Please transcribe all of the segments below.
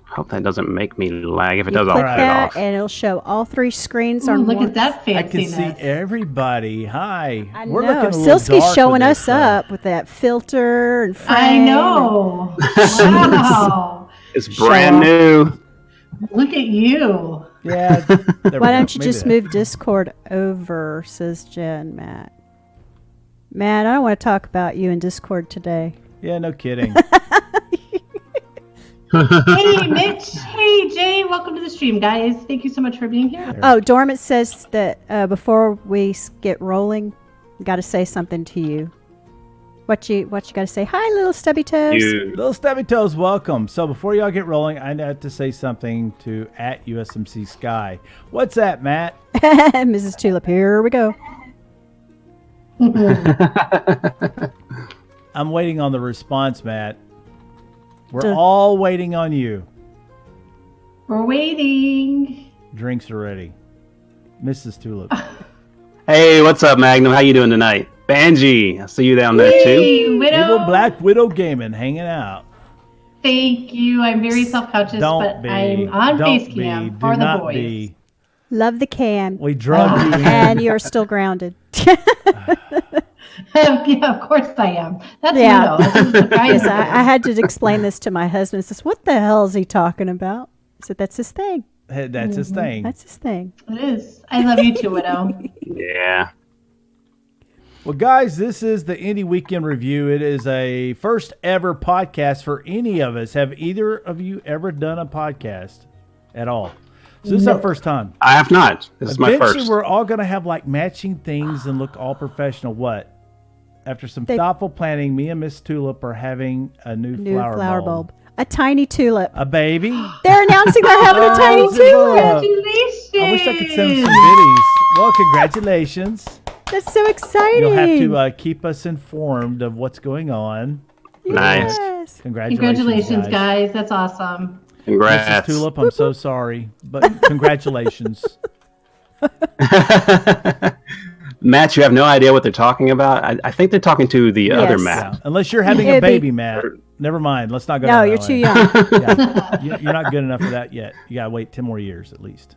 Hope that doesn't make me lag. If it You does, I'll click turn it that, off. and it'll show all 3 screens Ooh, on look one. at that I can fanciness. see everybody. Hi. I We're know. looking a little Silsky's dark showing with us this, though. up with that filter and frame. I know. Wow. It's brand new. Look at you. Yeah. there we Why go. don't you Maybe just that. move Discord over, says Jen, Matt. Matt, I don't want to talk about you in Discord today. Yeah, no kidding. Hey, Mitch. Hey, Jay. Welcome to the stream, guys. Thank you so much for being here. Oh, Dormant says that before we get rolling, got to say something to you. What you got to say? Hi, little stubby toes. Little Stubby Toes, welcome. So before y'all get rolling, I have to say something to @USMCsky. What's that, Matt? Mrs. Tulip, here we go. I'm waiting on the response, Matt. We're Duh. all waiting on you. We're waiting. Drinks are ready. Mrs. Tulip. Hey, what's up, Magnum? How you doing tonight? Banji, I see you down there too. Hey, Widow. Evil Black Widow Gaming, hanging out. Thank you. I'm very self-conscious, but I'm on face cam for the boys. Be. Love the can. We drug you in. And you're still grounded. Yeah, of course I am. That's Yeah. Widow. That's a surprise. Yes, I had to explain this to my husband. He says, what the hell is he talking about? I said, that's his thing. Hey, that's his thing. That's his thing. It is. I love you too, Widow. Yeah. Well, guys, this is the Indie Weekend Review. It is a first ever podcast for any of us. Have either of you ever done a podcast at all? So this is our first time. I have not. This is my Eventually, first. we're all going to have like matching things and look all professional. What? After some thoughtful planning, me and Miss Tulip are having a new, New flower bulb. A tiny tulip. A baby. They're announcing they're having a tiny Oh, tulip. Congratulations. I wish I could send them some biddies. Well, congratulations. That's so exciting. You'll have to keep us informed of what's going on. Nice. Yes. Congratulations, guys. That's awesome. Mrs. Congrats. Tulip, I'm so sorry, but congratulations. Matt, you have no idea what they're talking about. I think they're talking to the other Yes. Matt. Yeah. Unless you're having a It'd be- baby, Matt. Never mind. Let's not go. No, down you're that too way. young. Yeah. You're not good enough for that yet. You gotta wait 10 more years at least.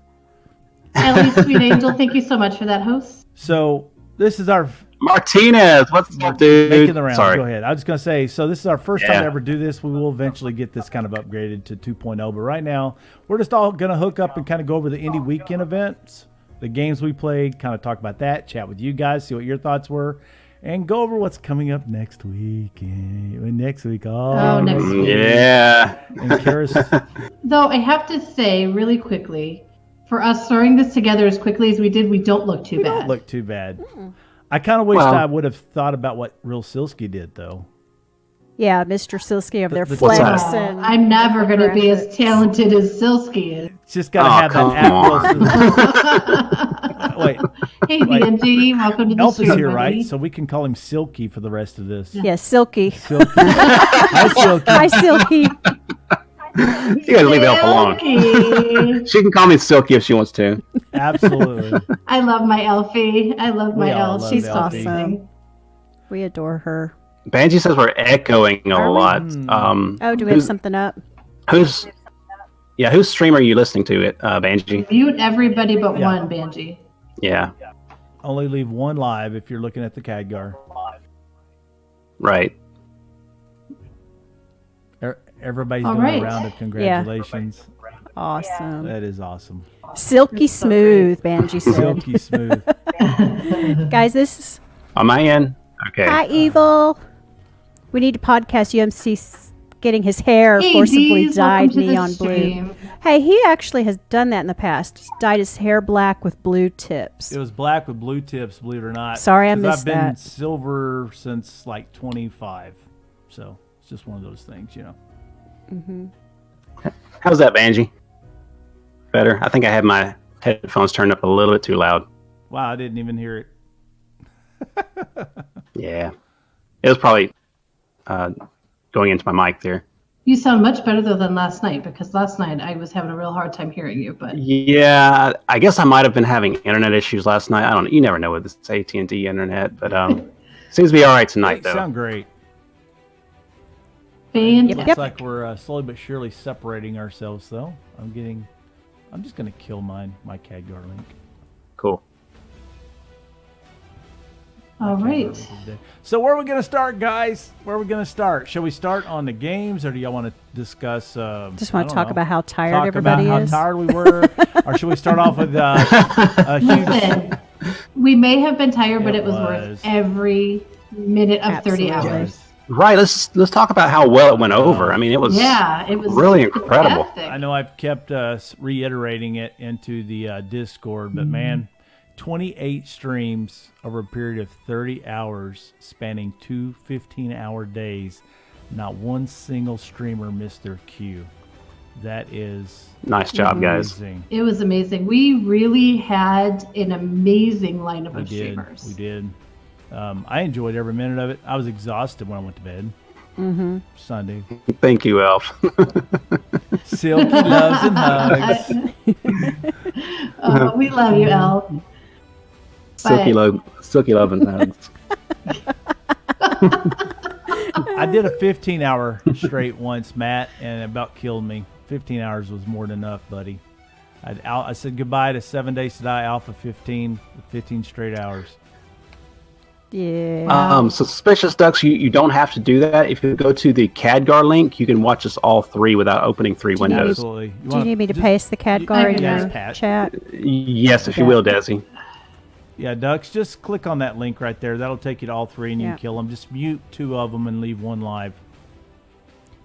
Ellie, sweet angel, thank you so much for that, host. So this is our Martinez, what's up, dude? making the rounds. Sorry. Go ahead. I was going to say, so this is our first time Yeah. to ever do this. We will eventually get this kind of upgraded to 2.0. But right now, we're just all going to hook up and kind of go over the Indie Weekend events, the games we played, kind of talk about that, chat with you guys, see what your thoughts were, and go over what's coming up next week. Next week. Oh, next week. Yeah. And Karis, Though I have to say, really quickly, for us throwing this together as quickly as we did, we don't look too we bad. don't look too bad. I kind of wished Well- I would have thought about what Real Silsky did, though. Yeah, Mr. Silsky over there The- What's that? flexing. I'm never going to be as talented as Silsky is. It's just got to Oh, have come that at Real Silsky. Wait, Hey, BNG, welcome to the Elf stream, is here, everybody. right? So we can call him Silky for the rest of this. Yeah, Silky. Silky. Hi, Silky. Hi, Silky. You guys leave Elf alone. Silky. She can call me Silky if she wants to. Absolutely. I love my Elfie. I love my We all elf. love She's Elfie. awesome. We adore her. Banji says we're echoing a Are we? lot. Oh, do we have something up? Whose stream are you listening to? Banji? Mute everybody but Yeah. one, Banji. Yeah, Only leave one live if you're looking at the Khadgar. right. Everybody's All doing right. a round of congratulations. Awesome. That is awesome. Silky smooth, Banji said. Silky smooth. Guys, this is... Am I in? Okay. Hi, Evil. We need to podcast UMC getting his hair Hey, forcibly Deez, welcome dyed to the neon blue. stream. Hey, he actually has done that in the past. He's dyed his hair black with blue tips. It was black with blue tips, believe it or not. Sorry, I 'Cause missed I've been that. silver since like 25. So it's just one of those things, you know. How's that, Banji? Better? I think I had my headphones turned up a little bit too loud. Wow, I didn't even hear it. Yeah. It was probably going into my mic there. You sound much better though than last night, because last night I was having a real hard time hearing you. But Yeah, I guess I might have been having internet issues last night. I don't know. You never know with this AT&T internet, but seems to be all right tonight, They though. sound great. Fantastic. Looks like we're slowly but surely separating ourselves, though. I'm just gonna kill my Khadgar link. Cool. All right. So where are we going to start, guys? Where are we going to start? Shall we start on the games, or do y'all want to discuss? Just want to talk about how tired talk everybody about is. how tired we were, or should we start off with a huge? Listen, we may have been tired, but It it was was. worth every minute of 30 Absolutely. hours. Right. Let's talk about how well it went over. I mean, it was It was really incredible. fantastic. I know I've kept reiterating it into the Discord, but man, 28 streams over a period of 30 hours, spanning 2 15-hour days. Not one single streamer missed their cue. That is Nice job, guys. amazing. It was amazing. We really had an amazing lineup We of did. streamers. We did. I enjoyed every minute of it. I was exhausted when I went to bed. Mm-hmm. Sunday. Thank you, Elf. Silky loves and hugs. We love you, Elle. Silky love and hugs. I did a 15-hour straight once, Matt, and it about killed me. 15 hours was more than enough, buddy. I said goodbye to 7 Days to Die Alpha 15 straight hours. Yeah. Suspicious Ducks, you don't have to do that. If you go to the Khadgar link, you can watch us all three without opening three windows. Absolutely. Do you need me to paste the Khadgar in Yes, your Pat. chat? Yes, if you will, Desi. Yeah, Ducks, just click on that link right there. That'll take you to all three, and you Yeah. can kill them. Just mute 2 of them and leave 1 live.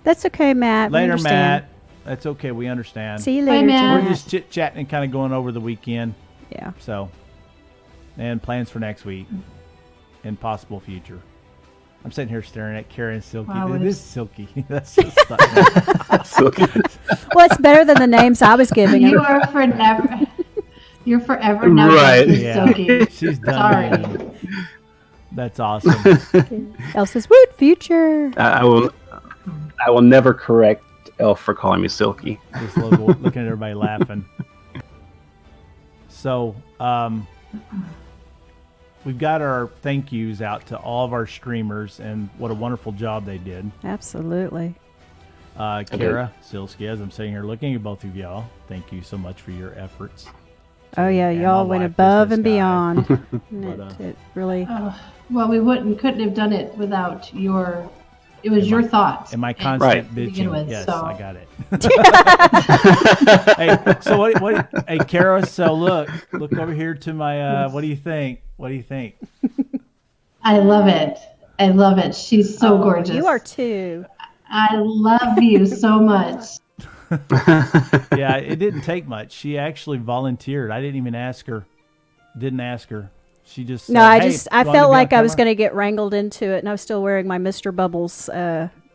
That's okay, Matt. We Later, understand. Matt. That's okay. We understand. See you Bye, later, Matt. We're just chit-chatting and kind of going over the weekend. Yeah. So, and plans for next week and possible future. I'm sitting here staring at Kara and Silky. Wow, It it is is- Silky. That's just like, Silky. Well, it's better than the names I was giving You her. are forever. You're forever never Right. yeah, Silky. she's done. Sorry. Man. That's awesome. Elle says, "Woot, future." I will never correct Elf for calling me Silky. This logo, looking at everybody laughing. So, we've got our thank yous out to all of our streamers, and what a wonderful job they did. Absolutely. Kara, Silsky, as I'm sitting here looking at both of y'all, thank you so much for your efforts. Oh yeah, And y'all my went wife, above and DizDezSKY. beyond. But, It really. Well, we couldn't have done it without your. It was your thoughts. And my And- constant Right. To begin bitching. with, Yes, so- I got it. Hey, so what? Hey, Kara. So look over here to my. What do you think? What do you think? I love it. I love it. She's so Oh, gorgeous. You are too. I love you so much. Yeah, it didn't take much. She actually volunteered. I didn't even ask her. Didn't ask her. She just No, said, I "Hey, just you I want to felt be on like I was camera?" going to get wrangled into it, and I was still wearing my Mr. Bubbles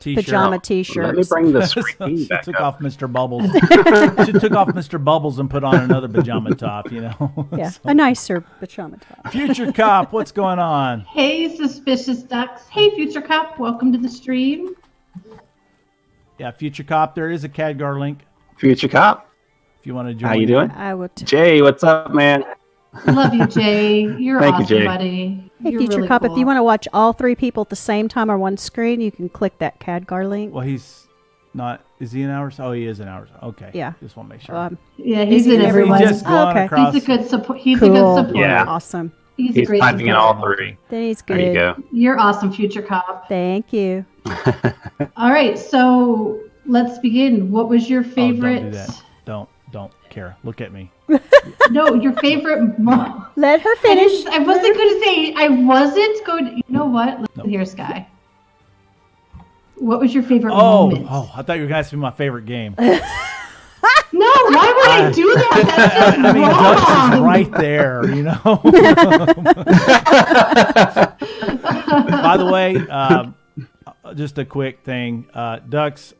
T-shirt. pajama Let me T-shirts. bring the So screen she back took up. off Mr. Bubbles. She took off Mr. Bubbles and put on another pajama top. You know. Yeah, So- a nicer pajama top. Future Cop, what's going on? Hey, suspicious ducks. Hey, future cop. Welcome to the stream. Yeah, Future Cop. There is a Khadgar link Future Cop, if you want to join. how you doing? I would. Jay, what's up, man? Love you, Jay. You're Thank you, awesome, Jay. buddy. Hey, You're Future really Cop, cool. if you want to watch all 3 people at the same time on one screen, you can click that Khadgar link. Well, he's not. Is he in ours? Oh, he is in ours. Okay. Yeah. Just want to make sure. Yeah, he's Is he in in everyone. He's just going okay. across. He's a good support. He's Cool. a good supporter. Yeah. Awesome. He's a He's great typing in supporter. all 3. Then he's good. There you go. You're awesome, future cop. Thank you. All right, so let's begin. What was your Oh, favorite? don't do that. Don't, Kara. Look at me. No, your favorite. Let her finish. I wasn't going to say. I wasn't going. You know what? Listen Nope. here, Sky. What was your favorite Oh, moment? I thought you were going to ask me my favorite game. No, why would I do that? That's just I mean, Ducks is wrong. right there, you know. By the way, just a quick thing. Ducks,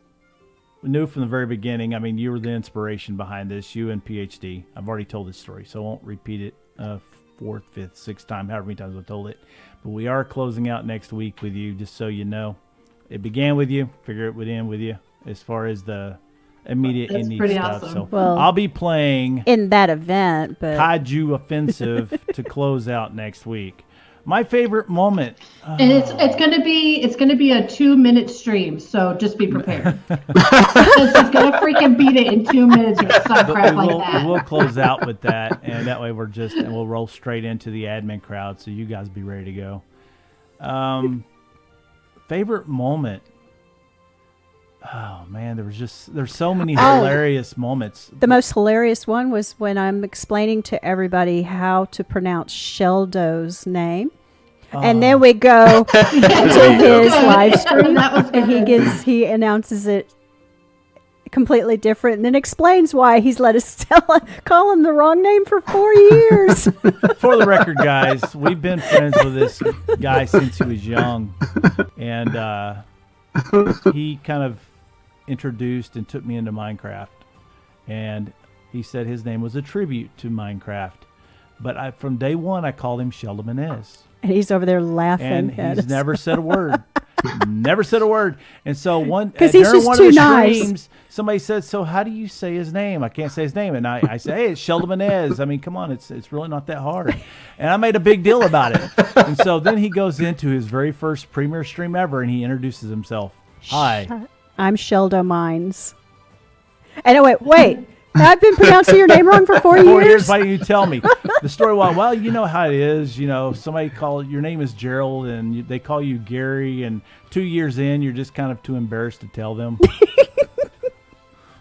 knew from the very beginning. I mean, you were the inspiration behind this. You and PhD. I've already told this story, so I won't repeat it 4th, 5th, 6th time, however many times I've told it. But we are closing out next week with you, just so you know. It began with you. Figure it would end with you as far as the immediate That's indie pretty stuff. awesome. So Well- I'll be playing In that event, but Kaiju Offensive to close out next week. My favorite moment. And it's gonna be a 2-minute stream, so just be prepared. Because he's gonna freaking beat it in 2 minutes or some crap like that. We'll close out with that, and that way we'll roll straight into the admin crowd, so you guys be ready to go. Favorite moment. Oh man, there's so many hilarious moments. The most hilarious one was when I'm explaining to everybody how to pronounce Sheldo's name. And then we go to his live stream, and he announces it completely different, and then explains why he's let us call him the wrong name for 4 years. For the record, guys, we've been friends with this guy since he was young, and he kind of introduced and took me into Minecraft, and he said his name was a tribute to Minecraft, but from day one I called him Sheldon Menez. And he's over there laughing. And at he's us. never said a word. Never said a word. And so he's just one too of the nice. streams, somebody said, "So how do you say his name?" I can't say his name. And I say, "Hey, it's Sheldon Menez." I mean, come on, it's really not that hard. And I made a big deal about it. And so then he goes into his very first premiere stream ever, and he introduces himself. Hi. I'm Sheldo Mines. And I went, wait. I've been pronouncing your name wrong for 4 years. 4 years. Why didn't you tell me? The story was, well, you know how it is. You know, somebody your name is Gerald, and they call you Gary, and 2 years in, you're just kind of too embarrassed to tell them.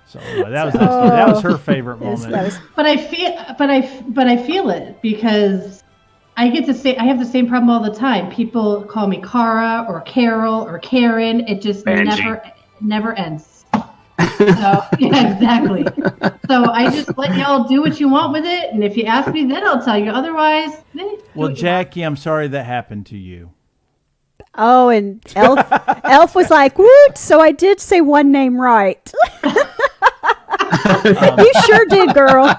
So that was her favorite moment. But I feel it because I have the same problem all the time. People call me Cara or Carol or Karen. It just never ends. So yeah, exactly. So I just let y'all do what you want with it, and if you ask me, then I'll tell you. Otherwise, well, Jackie, I'm sorry that happened to you. Oh, and Elf was like, "Woot!" So I did say one name right. You sure did, girl.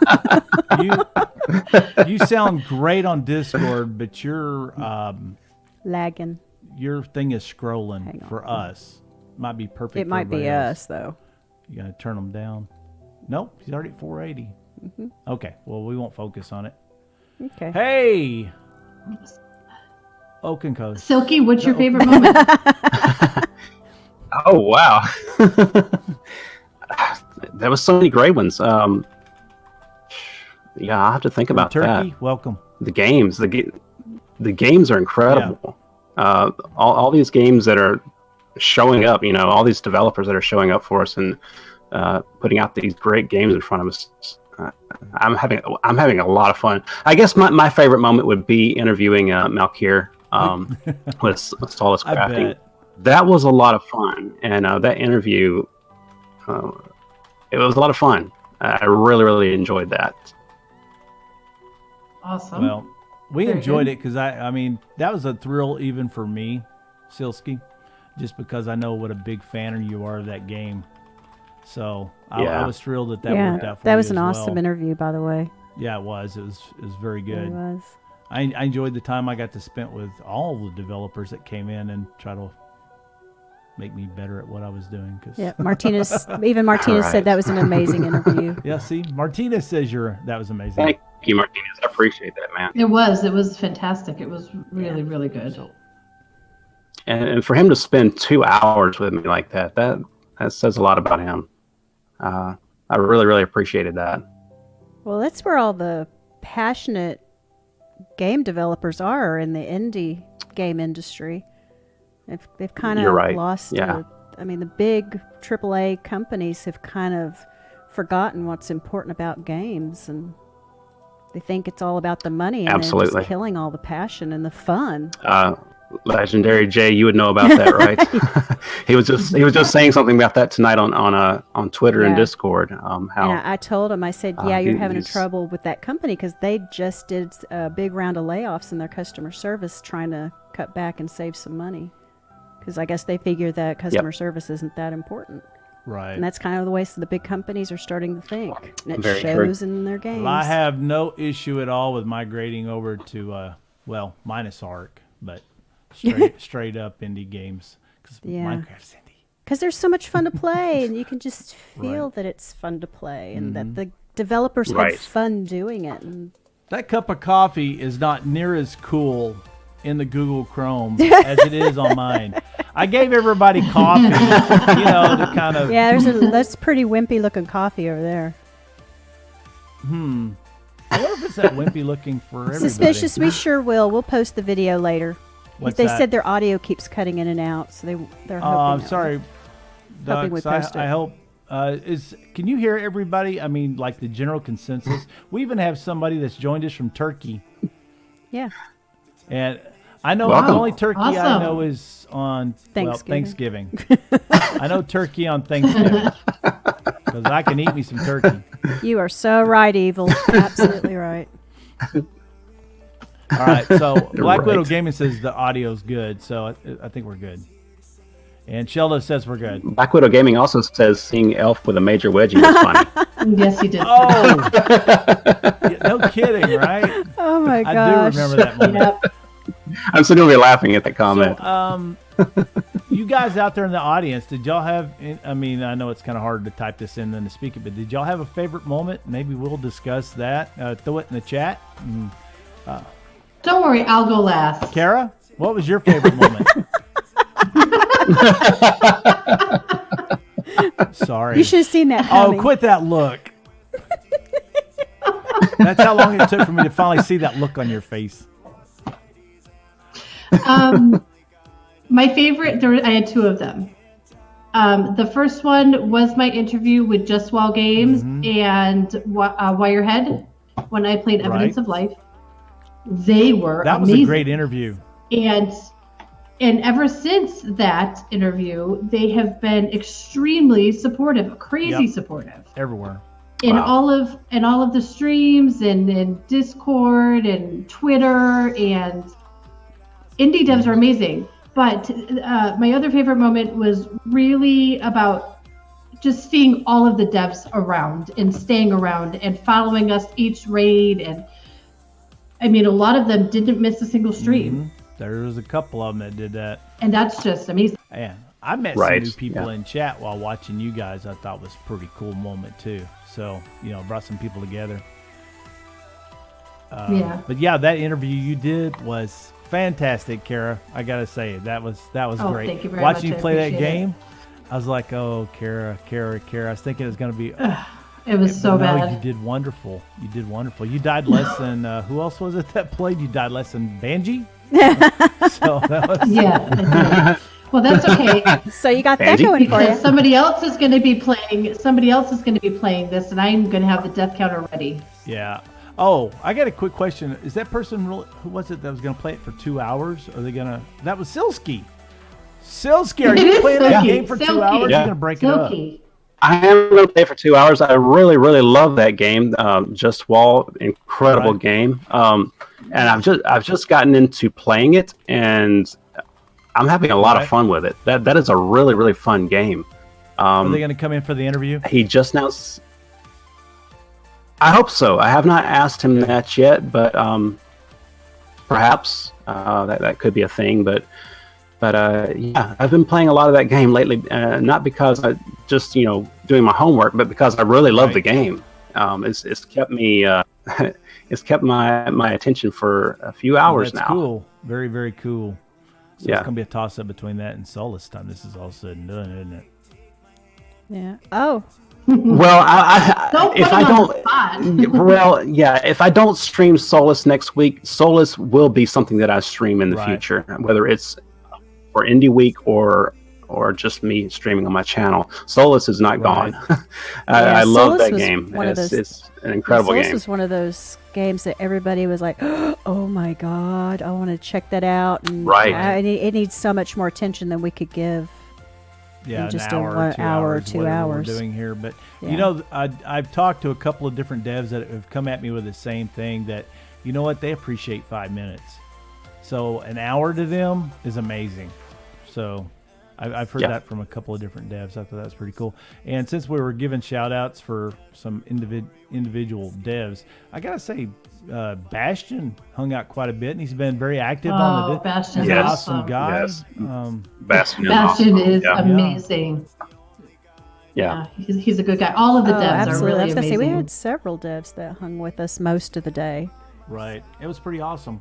You sound great on Discord, but you're lagging. Your thing is scrolling for us. Might be perfect. It might be else. us though. You gonna turn them down? Nope, he's already at 480. Mm-hmm. Okay, well we won't focus on it. Okay. Hey, Oaken Coast. Silky, what's your favorite moment? Oh wow, there was so many great ones. Yeah, I'll have to think about Turkey, that. welcome. The games, the games are incredible. Yeah. All these games that are showing up, you know, all these developers that are showing up for us and putting out these great games in front of us. I'm having a lot of fun. I guess my favorite moment would be interviewing Malkir with Solus Crafting. That was a lot of fun, and that interview, it was a lot of fun. I really enjoyed that. Awesome. Well, we enjoyed it because I mean that was a thrill even for me, Silsky. Just because I know what a big fan you are of that game. So I was thrilled that worked out for you. That was an awesome interview, by the way. Yeah, it was. It was very good. It was. I enjoyed the time I got to spend with all the developers that came in and try to make me better at what I was doing. Yeah, Martinez said that was an amazing interview. Yeah, see, Martinez says that was amazing. Thank you, Martinez. I appreciate that, man. It was fantastic. It was really good. So, and for him to spend 2 hours with me like that says a lot about him. I really appreciated that. Well, that's where all the passionate game developers are in the indie game industry. They've kind of lost. Yeah. The big AAA companies have kind of forgotten what's important about games, and they think it's all about the money, and Absolutely. they're just killing all the passion and the fun. Legendary Jay, you would know about that, right? he was just saying something about that tonight on Twitter and Discord. How and I told him, I said, you're having trouble with that company because they just did a big round of layoffs in their customer service, trying to cut back and save some money. Because I guess they figure that customer service isn't that important. Right. And that's kind of the way the big companies are starting to think. And it Very shows true. in their games. Well, I have no issue at all with migrating over to, minus Arc, but straight up indie games. Because Minecraft's indie. Because there's so much fun to play, and you can just feel that it's fun to play, and that the developers had fun doing it. And that cup of coffee is not near as cool in the Google Chrome as it is on mine. I gave everybody coffee, to kind of. Yeah, that's pretty wimpy looking coffee over there. I wonder if it's that wimpy looking for everybody. Suspicious. We sure will. We'll post the video later. They said their audio keeps cutting in and out, so they're hoping. Oh, I'm sorry, Doug. I hope. Can you hear everybody? I mean, like the general consensus. We even have somebody that's joined us from Turkey. Yeah. And I know the only turkey I know is on Thanksgiving. I know turkey on Thanksgiving because I can eat me some turkey. You are so right, Evil. Absolutely right. All right, so Black Widow Gaming says the audio's good, so I think we're good. And Shelda says we're good. Black Widow Gaming also says seeing Elf with a major wedgie was funny. Yes, he did. Oh, yeah, no kidding, right? Oh my gosh. I do remember that moment. Yep. I'm sitting over here laughing at that comment. So, you guys out there in the audience, did y'all have? I mean, I know it's kind of hard to type this in and to speak it, but did y'all have a favorite moment? Maybe we'll discuss that. Throw it in the chat. Don't worry, I'll go last. Kara, what was your favorite moment? Sorry. You should have seen that coming. Oh, quit that look. That's how long it took for me to finally see that look on your face. My favorite, I had two of them. The first one was my interview with Just Wall Games and Wirehead when I played Evidence of Life. They were That amazing. was a great interview. And ever since that interview, they have been extremely supportive, crazy supportive. Everywhere. In all of the streams and Discord and Twitter, and indie devs are amazing. But my other favorite moment was really about just seeing all of the devs around and staying around and following us each raid. And I mean, a lot of them didn't miss a single stream. There was a couple of them that did that. And that's just amazing. Yeah, I met some new people in chat while watching you guys. I thought was a pretty cool moment too. So, brought some people together. But yeah, that interview you did was fantastic, Kara. I gotta say that was great. Thank you very Watching much. you play that game, I was like, oh, Kara. I was thinking it was gonna be. It was so bad. You did wonderful. You died less than who else was it that played? You died less than Banji. So that was well, that's okay. So you got that going for you. Somebody else is going to be playing this, and I'm going to have the death counter ready. Yeah. Oh, I got a quick question. Is that person who was it that was going to play it for 2 hours? Are they going to? That was Silsky. Silsky, are you playing that game for 2 hours? Yeah. You're going to break it up. I am going to play for 2 hours. I really, really love that game. Just Wall, incredible game. And I've just gotten into playing it, and I'm having a lot of fun with it. That is a really, really fun game. Are they going to come in for the interview? He just now. I hope so. I have not asked him that yet, but perhaps that could be a thing. But yeah, I've been playing a lot of that game lately, not because I just doing my homework, but because I really love the game. It's kept me. It's kept my attention for a few hours now. That's cool. Very, very cool. So yeah. It's going to be a toss-up between that and Solus time. This is all said and done, isn't it? Yeah. Oh. Well, if I don't stream Solus next week, Solus will be something that I stream in the future, whether it's for Indie Week or just me streaming on my channel. Solus is not gone. I love that game. It's an incredible game. Solus was one of those games that everybody was like, oh my God, I want to check that out. And it needs so much more attention than we could give. Yeah, just an hour or 2 hours. We're doing here, but I've talked to a couple of different devs that have come at me with the same thing. That they appreciate 5 minutes, so an hour to them is amazing. So I've heard that from a couple of different devs. I thought that was pretty cool. And since we were giving shout outs for some individual devs, I gotta say Bastion hung out quite a bit, and he's been very active on the Bastion's an awesome guy. Yes. Bastion is amazing. Yeah. He's a good guy. All of the devs are really amazing. We had several devs that hung with us most of the day. Right. It was pretty awesome.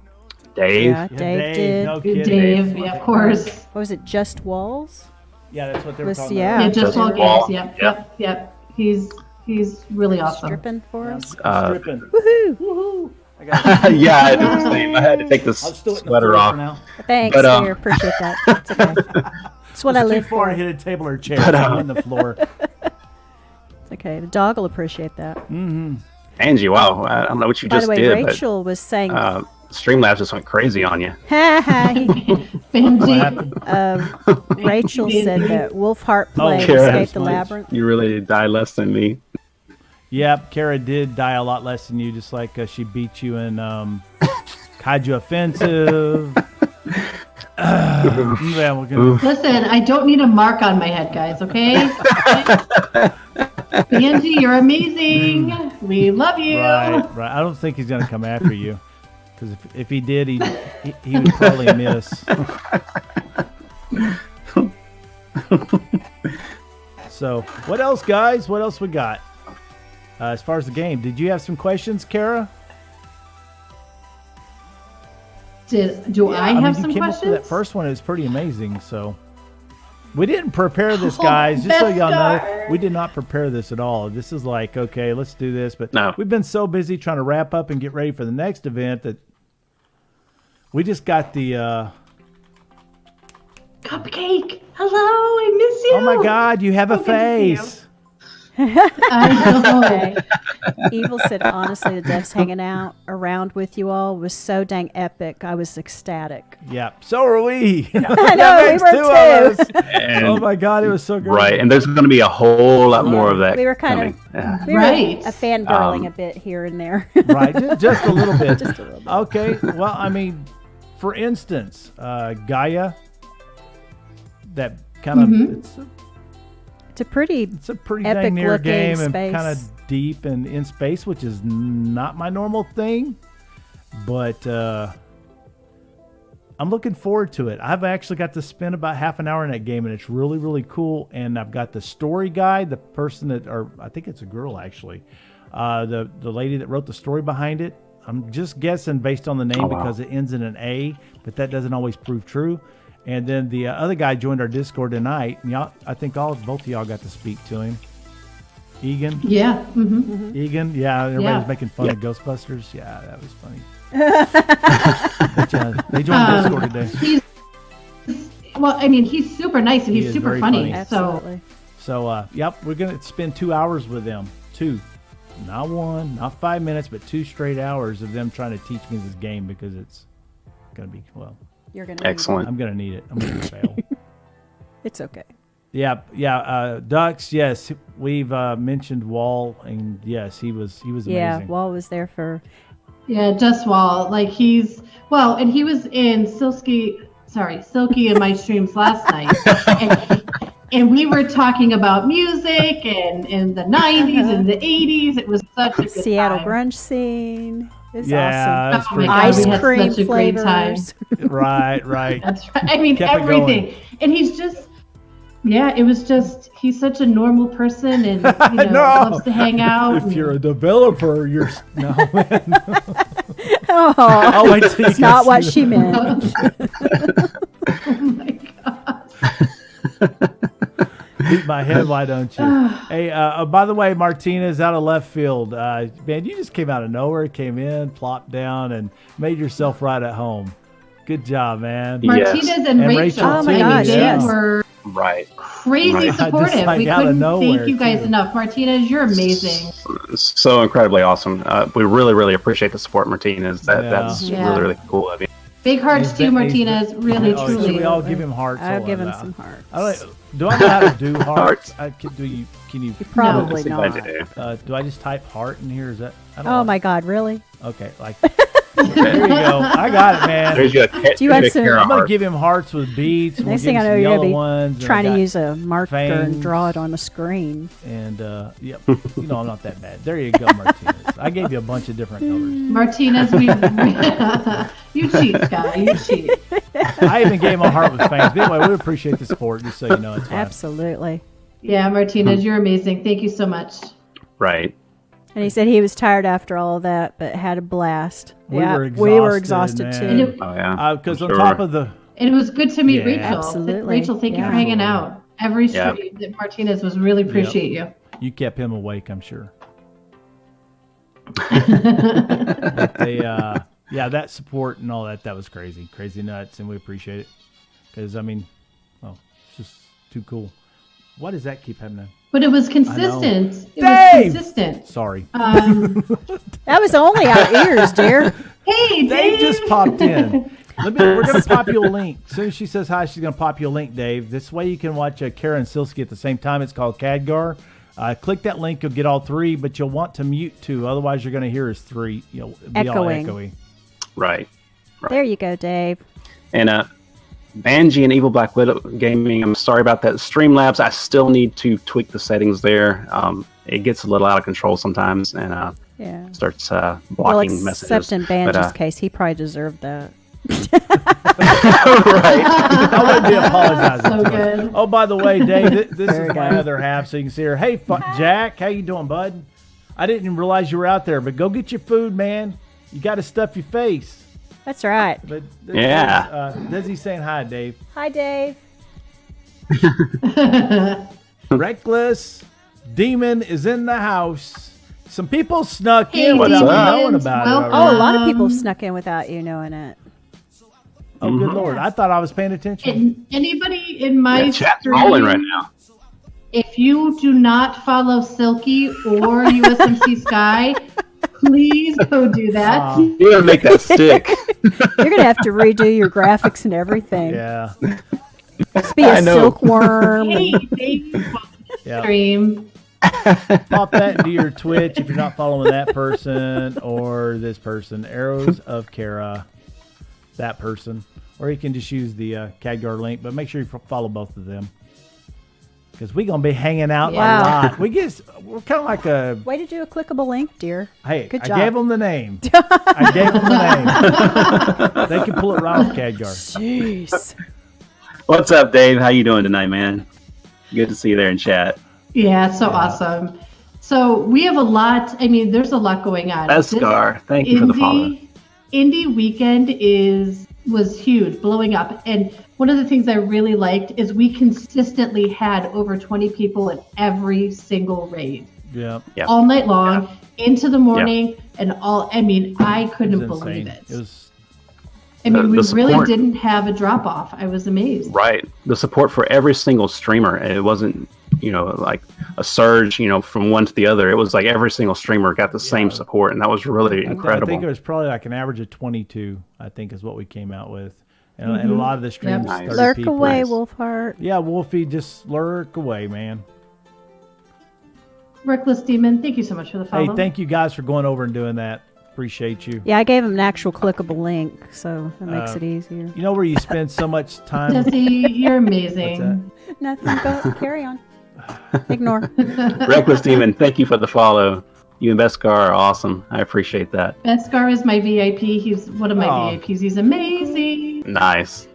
Dave. Yeah, Dave did. No kidding. Dave, yeah, of course. What was it? Just Walls? Yeah, that's what they were Was- talking yeah. Yeah, about. just all Wall. games. Yep. He's really awesome. Stripping for us. Stripping. Woohoo! Woohoo! I got it. Yeah, I did the same. I had to take the I'll just do it in the sweater floor off. for now. Thanks, But, dear. Appreciate that. It's okay. It's what I It's too live far for. to hit a table or a chair. But, So I'm on the floor. It's okay. The dog will appreciate that. Angie, wow. I don't know what you By just the way, did, Rachel was saying, but Streamlabs just went crazy on you. ha ha. Benji. Rachel said that Wolfheart played Kara, Escape the Labyrinth. you really die less than me. Yep, Kara did die a lot less than you, just like she beat you in Kaiju Offensive. Yeah, we're gonna, Listen, I don't need a mark on my head, guys, okay? Benji, you're amazing. We love you. right. I don't think he's gonna come after you, because if he did, he would probably miss. So, what else, guys? What else we got? As far as the game, did you have some questions, Kara? Do I have mean, some you came up with that questions? first one. It was pretty amazing. So, we didn't prepare this, guys. Just so y'all know, we did not prepare this at all. This is like, okay, let's do this. But No. we've been so busy trying to wrap up and get ready for the next event that we just got the. Cupcake. Hello, I miss you. Oh my God, you have a So good to see you. face. I know. Evil said, honestly, the devs hanging out around with you all was so dang epic. I was ecstatic. Yeah, so are we. I know, we were too. And, Oh my God, it was so good. right, and there's going to be a whole lot more of that We were kind coming. Yeah. We were Right. a fangirling a bit here and there. Right, just a little bit. Just a little bit. Okay, well, I mean, for instance, Gaia, that kind of It's a pretty it's a pretty epic dang near looking game and space. kind of deep and in space, which is not my normal thing, but I'm looking forward to it. I've actually got to spend about half an hour in that game, and it's really, really cool. And I've got the story guide, the person that, or I think it's a girl actually, the lady that wrote the story behind it. I'm just guessing based on the name because it ends in an A, but that doesn't always prove true. And then the other guy joined our Discord tonight. And y'all, I think both of y'all got to speak to him. Egan? Yeah. Mm-hmm. Egan? Yeah, everybody Yeah. was making fun of Ghostbusters. Yeah, that was funny. But, they joined Discord today. Well, I mean, he's super nice and He he's is super very funny. funny. absolutely. So, yep, we're going to spend 2 hours with them. 2. Not 1, not 5 minutes, but 2 straight hours of them trying to teach me this game because it's going to be, well, You're gonna Excellent. I'm going to need it. I'm going to fail. It's okay. Yeah. Ducks, yes. We've mentioned Wall, and yes, he was amazing. Yeah, Wall was there for. Yeah, just Wall. Like and he was in Silky in my streams last night. And we were talking about music and the 90s and the 80s. It was such a good Seattle time. grunge scene. It's Yeah, that's Oh my pretty God, awesome. we Ice had cream such a great time. flavors. Right. That's right. I mean, Kept it everything. And he's just, it was just, he's such a normal person and, No. loves to hang out. If you're a developer, you're no. Oh, I'll wait till you it's not see what the- she meant. Oh my God. Beat my head, why don't you? Hey, by the way, Martinez out of left field. Man, you just came out of nowhere, came in, plopped down, and made yourself right at home. Good job, man. Yes. Martinez and And Rachel. Rachel, Oh my I mean, gosh, they yes. were Right. crazy Right. Just supportive. like We out of couldn't nowhere, thank you guys too. enough. Martinez, you're amazing. So incredibly awesome. We really, really appreciate the support, Martinez. That's Yeah. really, really cool of you. Big hearts He's to you, been- he's Martinez. been- Really, Oh, truly. should we all give him hearts? I'll all give on him that? some hearts. Do I know how to do hearts? Hearts. Can you? You probably Yes, not. I do. Do I just type heart in here? Is that? I don't Oh know. my God, really? Okay, like there you go. I got it, man. There's your, Do you want some- I'm gonna give him hearts with beads. Next thing I know, you're gonna be ones, and trying I to got- use a marker and fangs. draw it on the screen. And yep, I'm not that bad. There you go, Martinez. I gave you a bunch of different colors. Martinez, you cheat, Sky. You cheat. I even gave him a heart with fangs. But anyway, we appreciate the support. Just so you know, it's fine. Absolutely. Yeah, Martinez, you're amazing. Thank you so much. Right. And he said he was tired after all of that, but had a blast. We we were exhausted man. too. Oh yeah. Because I'm on top of the And it was good to meet Yeah. Rachel. Absolutely. Rachel, thank you Yeah. for hanging out. Every Yeah. stream that Martinez was really appreciate you kept him awake, I'm sure. you. But they, that support and all that was crazy nuts, and we appreciate it. Because I mean, it's just too cool. Why does that keep happening? But it was consistent. It Dave! was consistent. Sorry, That was only our ears, dear. Hey, Dave Dave! just popped in. We're gonna pop you a link. As soon as she says hi, she's gonna pop you a link, Dave. This way you can watch Kara and Silsky at the same time. It's called Khadgar. Click that link, you'll get all three, but you'll want to mute two. Otherwise, you're gonna hear us three. It'll be all Echoing. echoey. Right. There you go, Dave. And Banji and Evil Black Widow Gaming, I'm sorry about that. Streamlabs, I still need to tweak the settings there. It gets a little out of control sometimes, and Yeah. starts Well, blocking messages. except in Banji's But, case, he probably deserved that. right. I wouldn't be apologizing. So to her. good. Oh, by the way, Dave, this Very is my good. other half, so you can see her. Hey, Jack, how you doing, bud? I didn't realize you were out there, but go get your food, man. You got to stuff your face. That's right. But Yeah. Dizzy saying hi, Dave. Hi, Dave. Reckless Demon is in the house. Some people snuck Hey, in without me Demons, knowing about it. welcome. Oh, a lot of people Um, snuck in without you knowing it. Oh, good Lord. I thought I was paying attention. And anybody in my Yeah, chat's stream, rolling right now. if you do not follow Silky or USMCsky, please go do that. You gotta make that stick. You're going to have to redo your graphics and everything. Yeah. Just be I a know. silkworm. Hey, thank you for the Yeah. stream. Pop that into your Twitch if you're not following that person or this person. Arrows of Kara, that person. Or you can just use the Khadgar link, but make sure you follow both of them. Because we're going to be hanging out Wow. a lot. We're kind of like a... Way to do a clickable link, dear. Hey, Good I job. gave them the name. I gave them the name. They can pull it right off Khadgar. Jeez. What's up, Dave? How you doing tonight, man? Good to see you there in chat. Yeah, so awesome. So we have a lot. I mean, there's a lot going on. That's This Scar. Thank you for the follow. Indie weekend was huge, blowing up. And one of the things I really liked is we consistently had over 20 people in every single raid, Yeah. Yeah. all night long, into the morning, and all. I mean, I It couldn't was believe insane. it. It was... I mean, we the really support. didn't have a drop off. I was amazed. Right. The support for every single streamer. It wasn't, like a surge, from one to the other. It was like every single streamer got the same support, and that was really I incredible. think it was probably like an average of 22, I think is what we came out with. And a lot of the streams, Yep. 30 Lurk people. away, Wolfheart. Yeah, Wolfie, just lurk away, man. Reckless Demon, thank you so much for the follow. Hey, thank you guys for going over and doing that. Appreciate you. Yeah, I gave him an actual clickable link, so that makes it easier. You know where you spend so much time? Jesse, you're What's amazing. Nothing but carry on. Ignore. Reckless Demon, thank you for the follow. You and Beskar are awesome. I appreciate that. Beskar is my VIP. He's one of my Aw. VIPs. He's amazing. Nice.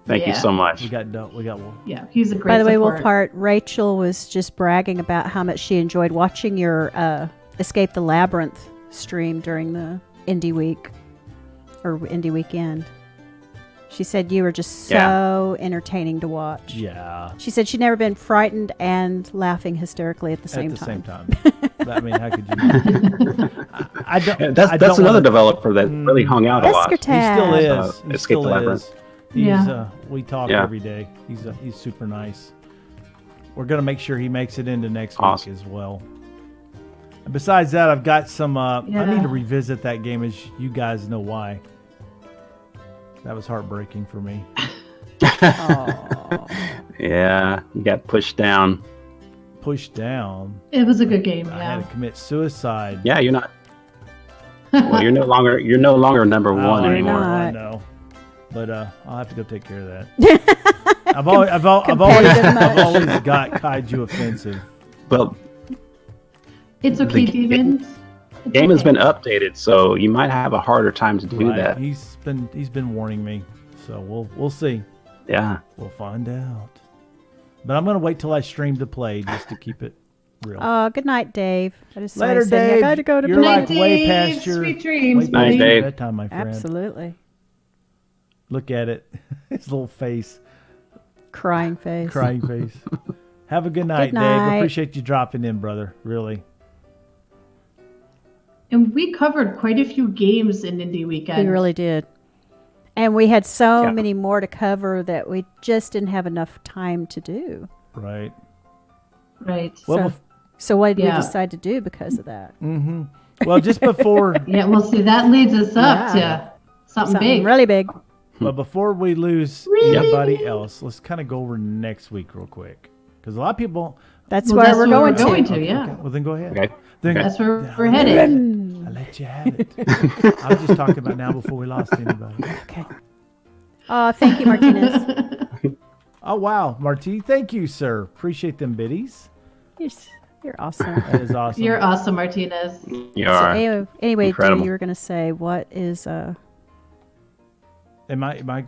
Thank you Yeah. so much. We got one. Yeah, he's a great By the way, support. Wolfheart, Rachel was just bragging about how much she enjoyed watching your Escape the Labyrinth stream during the Indie Week or Indie Weekend. She said you were just so entertaining to watch. Yeah. She said she'd never been frightened and laughing hysterically at the same At the time. same time. I mean, how could you? I don't. Yeah, that's I don't another wanna- developer that really hung out a lot. Esker He still Tag. is. He Escape still the Labyrinth. is. He's, Yeah. we talk Yeah. every day. He's super nice. We're gonna make sure he makes it into next Awesome. week as well. And besides that, I've got some. I Yeah. need to revisit that game, as you guys know why. That was heartbreaking for me. Aw. Yeah, you got pushed down. Pushed down. It was a good game, I yeah. had to commit suicide. Yeah, you're not. Well, you're no longer number one I know, anymore. I know. But I'll have to go take care of that. I've always Competitive much. got kaiju offensive. Well, It's okay, The demons. It's game has okay. been updated, so you might have a harder time to do Right. that. He's been warning me, so we'll see. Yeah. We'll find out. But I'm gonna wait till I stream to play just to keep it Real. Good night, Dave. I just saw Later, you saying, Dave. I got to go to You're bed. like way Dave. past your Sweet dreams, way Night, past your Dave. bedtime, my friend. Absolutely. Look at it. His little face. Crying face. Crying face. Have a good night, Dave. night. Appreciate you dropping in, brother. Really. And we covered quite a few games in Indie Weekend. We really did. And we had so Yeah. many more to cover that we just didn't have enough time to do. Right. Right. Well, So what did we Yeah. decide to do because of that? well, just before Yeah, well, see, that leads us up to something Something big. really big. But before we lose Really? anybody else, let's kind of go over next week real quick. Because a lot of people. That's Well, where that's we're where going to. yeah. Okay, well, then go ahead. Okay. Then, That's where we're headed. I let you have it. I was just talking about now before we lost anybody. Okay. Thank you, Martinez. Oh, wow. Marty, thank you, sir. Appreciate them biddies. You're awesome. That is awesome. You're awesome, Martinez. You So are. anyway, Incredible. you were going to say what is Am I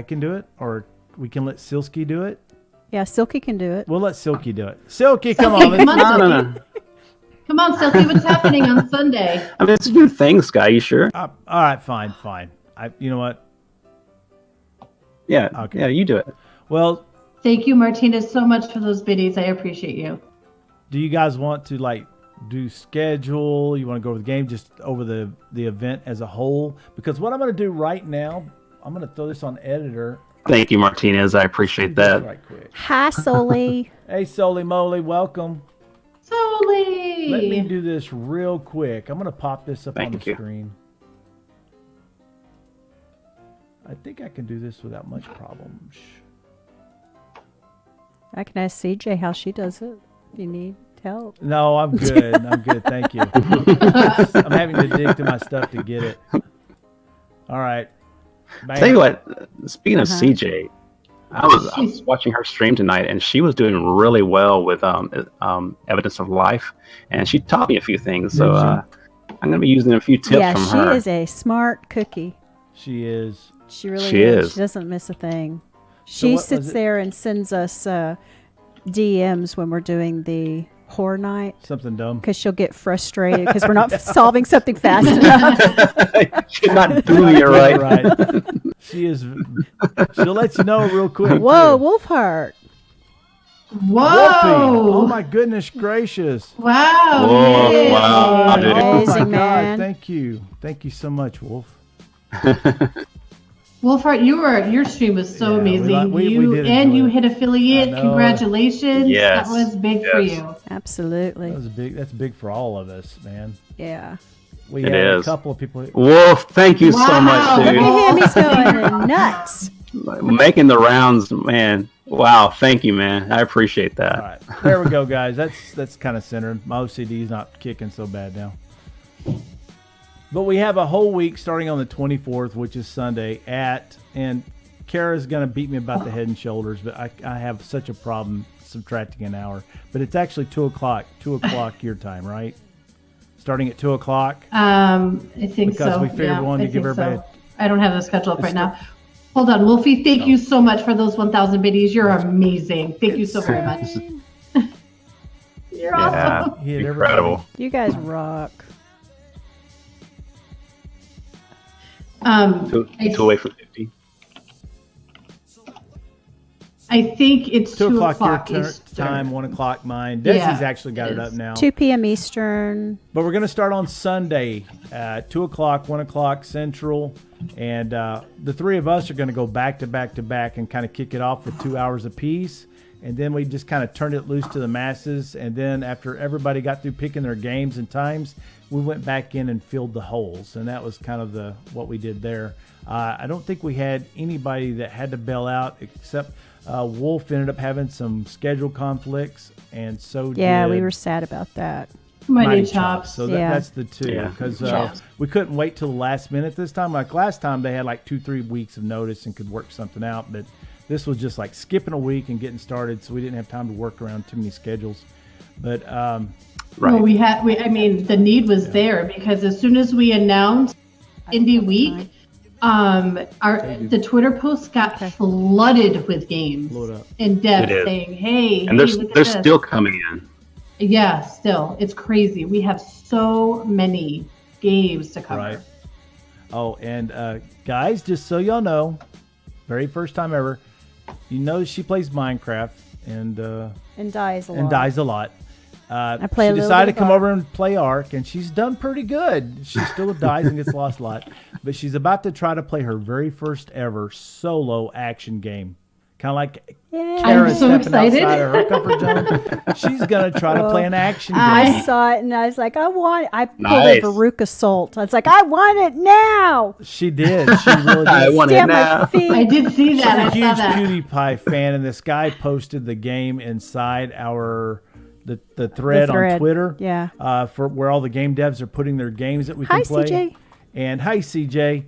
can do it? Or we can let Silky do it? yeah, Silky can do it. We'll let Silky do it. Silky, come Silky, on. Let's come on, No. Silky. Come on, Silky, what's happening on Sunday? I mean, it's a good thing, Sky. You sure? all right, fine. You know what? Yeah. Okay. Yeah, you do it. Well, Thank you, Martinez, so much for those biddies. I appreciate you. do you guys want to do schedule? You want to go over the game, just over the event as a whole? Because what I'm going to do right now, I'm going to throw this on editor. Thank you, Martinez. I appreciate Just that. right quick. Hi, Soli. Hey, Soli Moly, welcome. Soli! Let me do this real quick. I'm going to pop this up on Thank the you. screen. I think I can do this without much problem. I can ask CJ how she does it. If you need help. No, I'm good. I'm good. Thank you. I'm having to dig through my stuff to get it. All right. Bam. Tell you what, speaking of Uh-huh. CJ, I was watching her stream tonight, and she was doing really well with Evidence of Life, and she taught me a few things. So I'm going to be using a few tips Yeah, from she her. is a smart cookie. She is. She really She is. is. She doesn't miss a thing. So She what was sits it? there and sends us DMs when we're doing the horror night Something dumb. because she'll get frustrated because we're not solving something fast enough. She's not doing it right. Right. She is. She'll let you know real quick. Whoa, too. Wolfheart. Wolfie. Whoa! Oh my goodness gracious. Wow! Whoa, yeah. wow, dude. Oh my Amazing, God. man. Thank you. Thank you so much, Wolf. Wolfheart, your stream was so Yeah, we amazing. we you did and enjoy you it. hit affiliate. I know. Congratulations! Yes, That was big for yes. you. Absolutely. That's big for all of us, man. Yeah. We It had a is. couple of people. Wolf, thank you so Wow. much, Look dude. at him. He's going nuts. Making the rounds, man. Wow, thank you, man. I appreciate that. All right, there we go, guys. That's kind of centered. My OCD is not kicking so bad now. But we have a whole week starting on the 24th, which is Sunday and Kara's going to beat me about the head and shoulders, but I have such a problem subtracting an hour. But it's actually 2 o'clock your time, right? Starting at 2 o'clock. I think Because so. we figured yeah, we wanted I to give think everybody so. I don't have the schedule up It's right now. Hold on, Wolfie. Thank you so much for those 1,000 biddies. You're amazing. Thank you so very much. You're Yeah, awesome. Hit incredible. You guys rock. Two away from 50. I think it's 2 2 o'clock your Eastern. time, 1 o'clock mine. Desi's Yeah, actually got it up now. 2 p.m. Eastern. But we're going to start on Sunday, 2 o'clock, 1 o'clock Central. And the three of us are going to go back to back to back and kind of kick it off with 2 hours apiece. And then we just kind of turned it loose to the masses. And then after everybody got through picking their games and times, we went back in and filled the holes. And that was kind of what we did there. I don't think we had anybody that had to bail out except Wolf ended up having some schedule conflicts. And so Yeah, did we were sad about that. Mighty Chops. Chops. So Yeah. that's the two. Yeah. Because Chops. we couldn't wait till the last minute this time. Like last time, they had like 2-3 weeks of notice and could work something out. But this was just like skipping a week and getting started, so we didn't have time to work around too many schedules. But Right. Well, I mean, the need was there because as soon as we announced Indie Week, the Twitter posts got flooded with games Blow it up. in depth It is. saying, "Hey, and hey, they're look at they're this." still coming in. Yeah, still, it's crazy. We have so many games to cover. Right. Oh, and guys, just so y'all know, very first time ever, you know she plays Minecraft and dies a lot. And dies a lot. I play she a little decided bit to of come Ark. over and play Ark, and she's done pretty good. She still dies and gets lost a lot, but she's about to try to play her very first ever solo action game. Kind of like Yay. Kara I'm so stepping excited. outside of her comfort zone. She's gonna try to play an action game. I saw it and I was like, I pulled Nice. a Veruca Salt. I was like, I want it now. She did. She really did. I want it Stamp my now. feet. I did see She's that. a I huge saw that. PewDiePie fan, and this guy posted the game inside the thread on Twitter. Yeah. For where all the game devs are putting their games that we Hi, can play. CJ. And hi, CJ.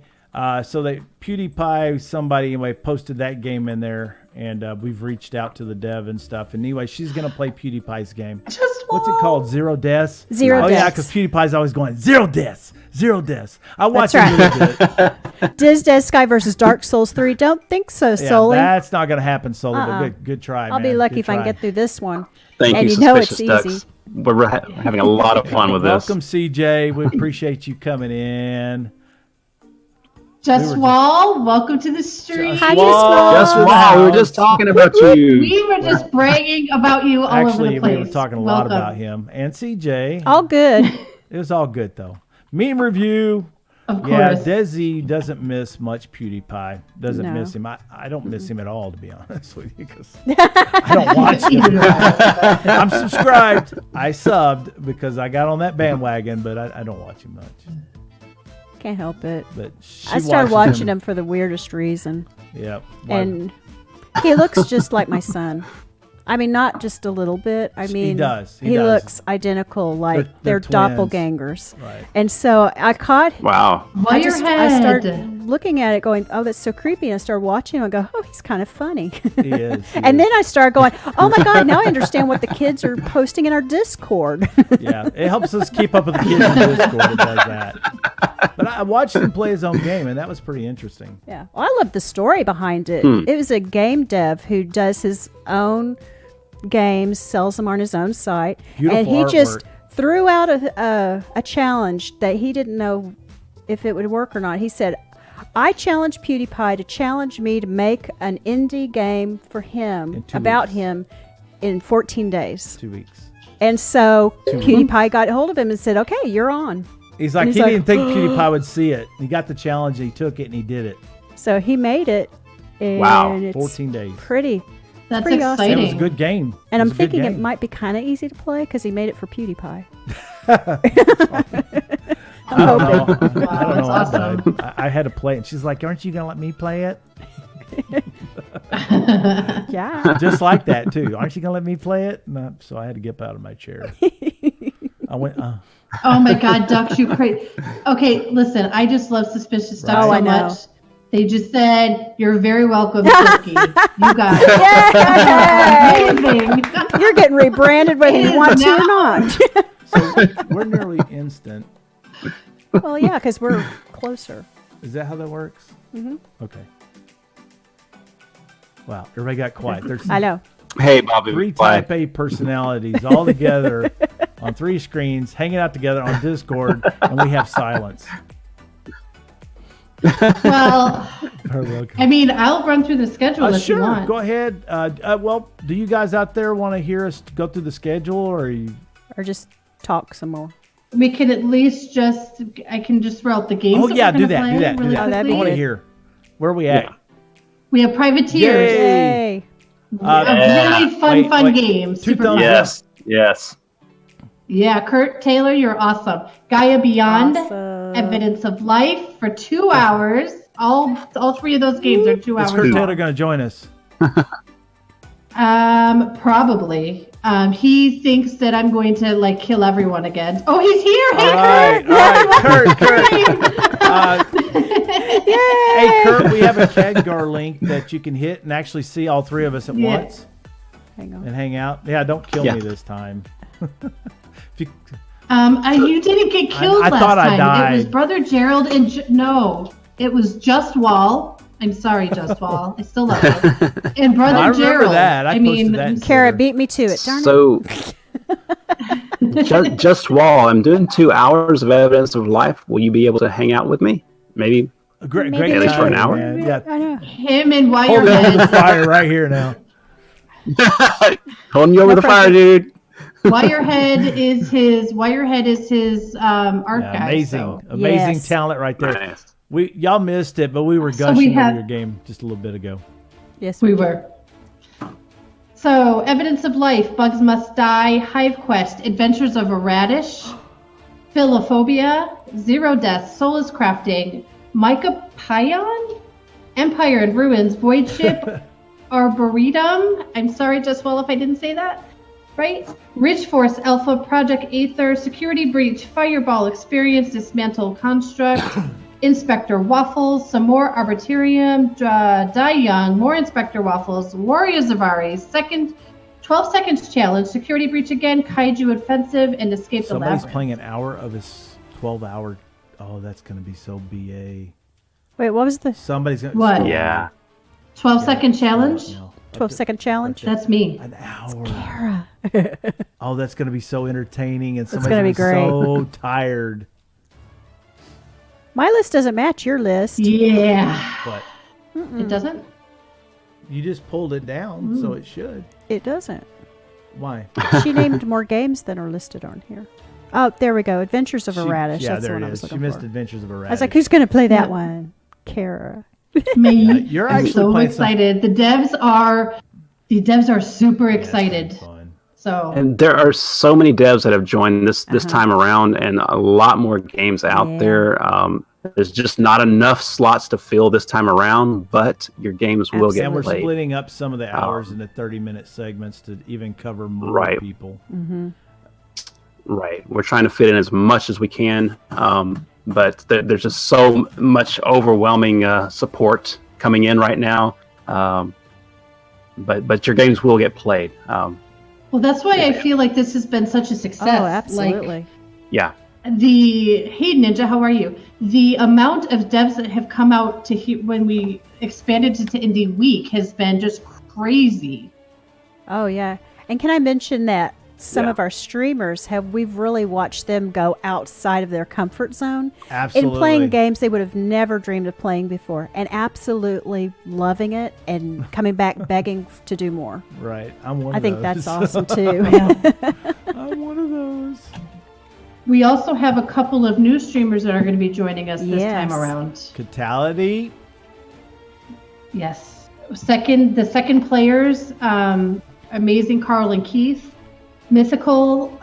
So they PewDiePie, somebody anyway, posted that game in there, and we've reached out to the dev and stuff. And anyway, she's gonna play PewDiePie's game. What's it called? Zero Deaths. Zero Oh yeah, Deaths. because PewDiePie's always going zero deaths, zero deaths. I watch That's him a little bit. DizDezSKY versus Dark Souls 3. Don't think so, Yeah, Soli. that's not gonna happen, Solo. Uh-uh. But good try. I'll be man. lucky Good if I can try. get through this one. Thank And you, you know it's Suspicious easy. Ducks. We're having a lot of fun with this. Welcome, CJ. We appreciate you coming in. Just Wall, welcome to the stream. Hi, Wall. Just Just wow, we were just talking about you. We were just bragging about you all over Actually, the place. we were talking a lot Welcome. about him and CJ. All good. It was all good though. Meme review. Of course. Yeah, Desi doesn't miss much PewDiePie. Doesn't No. miss him. I don't miss him at all, to be honest with you, because I don't watch him. Either way. I'm subscribed. I subbed because I got on that bandwagon, but I don't watch him much. Can't help it. But she I started watches watching him for the weirdest reason. Yep. And he looks just like my son. I mean, not just a little bit. I mean, does. He He does. looks identical, like They're they're twins. doppelgangers. Right. And so I caught. Wow. I Wirehead. started looking at it, going, "Oh, that's so creepy." And I started watching him and go, "Oh, he's kind of funny." He is. he And is. then I started going, "Oh my God! Now I understand what the kids are posting in our Discord." Yeah, it helps us keep up with the kids in Discord. It does that. But I watched him play his own game, and that was pretty interesting. Yeah, well, I love the story behind it. It was a game dev who does his own games, sells them on his own site, Beautiful and he just artwork. threw out a challenge that he didn't know if it would work or not. He said, "I challenge PewDiePie to challenge me to make an indie game for him In 2 about weeks. him in 14 days." 2 weeks. And so PewDiePie got a hold of him and said, "Okay, you're on." He's like, He's he like, didn't think PewDiePie would see it. He got the challenge, he took it, and he did it. So he made it. And Wow. it's 14 days. pretty. That's pretty awesome. exciting. It was a good game. And It I'm was a good thinking it game. might be kind of easy to play because he made it for PewDiePie. I don't know. Wow, I don't that's know. awesome. I had to play it. And she's like, aren't you going to let me play it? Yeah. Just like that, too. Aren't you going to let me play it? No, so I had to get up out of my chair. I went, Oh my God, Ducks, you crazy. Okay, listen, I just love Suspicious Ducks Right. so Oh, I know. much. They just said, "You're very welcome, Silky." You guys. Yay! Amazing. You're getting rebranded whether you want to or not. so we're nearly instant. Well, yeah, because we're closer. Is that how that works? Mm-hmm. Okay. Wow, everybody got quiet. There's I know. Hey, Bobby. 3 Bye. type A personalities all together on 3 screens, hanging out together on Discord, and we have silence. Well, Or look. I mean, I'll run through the schedule if you Sure, want. go ahead. Well, do you guys out there want to hear us go through the schedule, or are you? Or just talk some more. We can at least I can just throw out the games. Oh that yeah, we're do gonna that, play do that, do really that. Oh, that'd be I want to good. hear. Where are we at? Yeah. We have Privateers. Yay. Yay. A really fun wait. game. 2 Super thumbs fun. Yes. Yes. Yeah, Kurt Taylor, you're awesome. Gaia Beyond, Awesome. Evidence of Life for 2 hours. All 3 of those games are 2 Is hours Kurt Taylor long. going to join us? Probably. He thinks that I'm going to kill everyone again. Oh, he's here. All right, Kurt. Kurt. Hey, Kurt, we have a Khadgar link that you can hit and actually see all 3 of us at Yeah. once Hang on. and hang out. Yeah, don't kill Yeah. me this time. If you, You didn't get killed I last thought I time. died. It was Brother Gerald and no, it was Just Wall. I'm sorry, Just Wall. I still love you. And Brother I remember Gerald. that. I posted mean, that. Kara beat me to it. Darn it. So Just while I'm doing 2 hours of evidence of life, will you be able to hang out with me? Maybe. Great at least for an hour. man. Yeah. I know. Him and Hold it over the Wirehead. fire right here now. Holding you over the fire, dude. Wirehead is his art Yeah, guy. amazing, So. amazing Yes. talent right there. Nice. Y'all missed it, but we were So gushing we have- over your game just a little bit ago. Yes, We were. So, Evidence of Life, Bugs Must Die, Hive Quest, Adventures of a Radish, Philophobia, Zero Death, Soulless Crafting, Micah Pion, Empire in Ruins, Void Ship, Arboretum. I'm sorry, Justwell, if I didn't say that right. Ridge Force, Alpha, Project Aether, Security Breach, Fireball, Experience, Dismantle Construct, Inspector Waffles, some more Arbitrium, Die Young, more Inspector Waffles, Warriors of Ares, 12 seconds challenge, Security Breach again, Kaiju Offensive, and Escape the Somebody's Labyrinth. playing an hour of his 12-hour. Oh, that's going to be so BA. Wait, what was the Somebody's going to. What? Yeah. 12-second challenge? 12-second challenge? That's me. An hour. Kara. Oh, that's going to be so entertaining, and That's somebody's gonna be so tired. My list doesn't match your list. Yeah. But It doesn't? you just pulled it down, so it should. It doesn't. Why? She named more games than are listed on here. Oh, there we go. Adventures of a Radish. Yeah, That's the there one it I was is. looking She missed for. Adventures of a Radish. I was like, who's going to play that Yeah. one? Kara. Me. You're I'm actually so playing some- excited. The devs are super Yeah, it's gonna be excited. fun. So And there are so many devs that have joined this time around, and a lot more games out Yeah. there. There's just not enough slots to fill this time around, but your games will get And we're played. splitting up some of the hours into 30-minute segments to even cover more Right. people. Right. We're trying to fit in as much as we can, but there's just so much overwhelming support coming in right now. But your games will get played. well, that's why I feel like this has been such a success. Oh, absolutely. Yeah. Hey Ninja, how are you? The amount of devs that have come out to when we expanded it to Indie Week has been just crazy. Oh, yeah. And can I mention that some Yeah. of our streamers we've really watched them go outside of their comfort zone Absolutely. in playing games they would have never dreamed of playing before, and absolutely loving it and coming back begging to do more. Right. I'm one I of think those. that's awesome too. I'm one of those. We also have a couple of new streamers that are going to be joining us this time Yes. around. Catality. Yes. The second players, Amazing Carl and Keith, Mythical,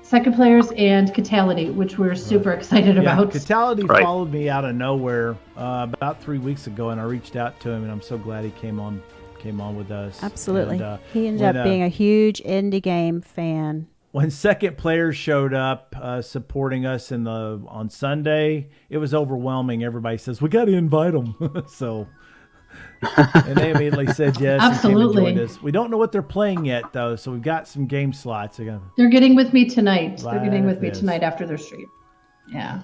second players, and Catality, which we're super excited Yeah, about. Catality Right. followed me out of nowhere about 3 weeks ago, and I reached out to him, and I'm so glad he came on with us. Absolutely. And, He ended when, up being a huge indie game fan. when second players showed up supporting us on Sunday, it was overwhelming. Everybody says we got to invite them, so. And they immediately said yes. Absolutely. And came and joined us. We don't know what they're playing yet, though, so we've got some game slots. They're getting with me tonight. They're getting with me Yes. tonight after their stream. Yeah.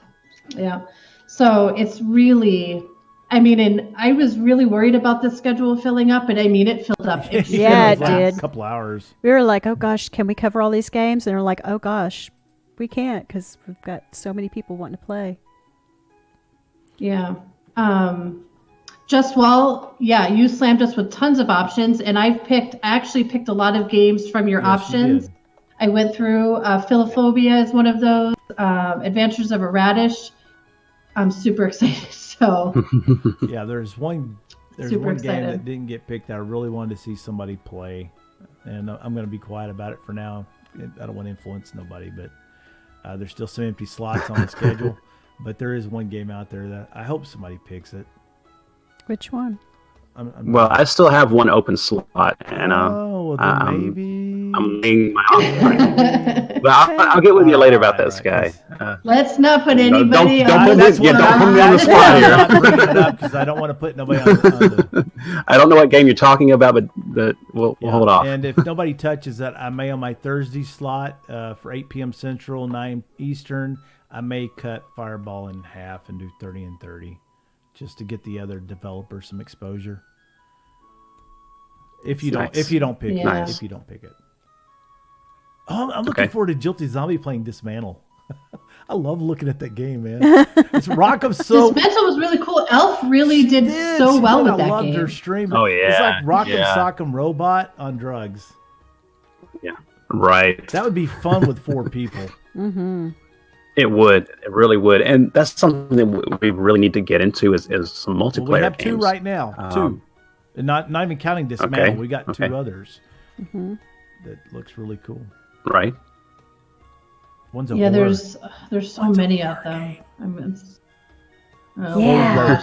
Yeah. So it's really, and I was really worried about the schedule filling up, and it filled up. Yeah, it extremely did. fast. A couple hours. We were like, oh gosh, can we cover all these games? And they're like, oh gosh, we can't because we've got so many people wanting to play. Yeah. You slammed us with tons of options, and I actually picked a lot of games from your Yes, you options. did. I went through Philophobia is one of those, Adventures of a Radish. I'm super excited. So Yeah, there's one Super one game excited. that didn't get picked that I really wanted to see somebody play, and I'm going to be quiet about it for now. I don't want to influence nobody, but there's still some empty slots on the schedule. But there is one game out there that I hope somebody picks it. Which one? Well, I still have one open slot, and well, then maybe. I'm laying my option. But I'll get with you later about that, Sky. let's not put Don't- anybody don't on put the me- yeah, don't put me on the spot. spot here. I'm not bringing it up because I don't want to put nobody on the I don't know what game you're talking about, but we'll Yeah, hold off. And if nobody touches that, I may on my Thursday slot for 8 p.m. Central, 9 Eastern, I may cut Fireball in half and do 30 and 30 just to get the other developers some exposure. If you Nice. don't pick Yeah. it, if you don't pick it. Oh, I'm looking forward to Jilty Zombie playing Dismantle. I love looking at that game, man. It's Rock of Soap. Dismantle was really cool. Elf really did so well with that game. I loved her stream. Oh, yeah. It's like Rock'em Sock'em Robot on drugs. Yeah, right. That would be fun with 4 people. Mm-hmm. It would. It really would. And that's something that we really need to get into is some multiplayer We have games. 2 right now. 2. And not even counting Dismantle. Okay. We got 2 others. Mm-hmm. That looks really cool. Right. One's a yeah, horror. there's so many of them. I mean, Yeah,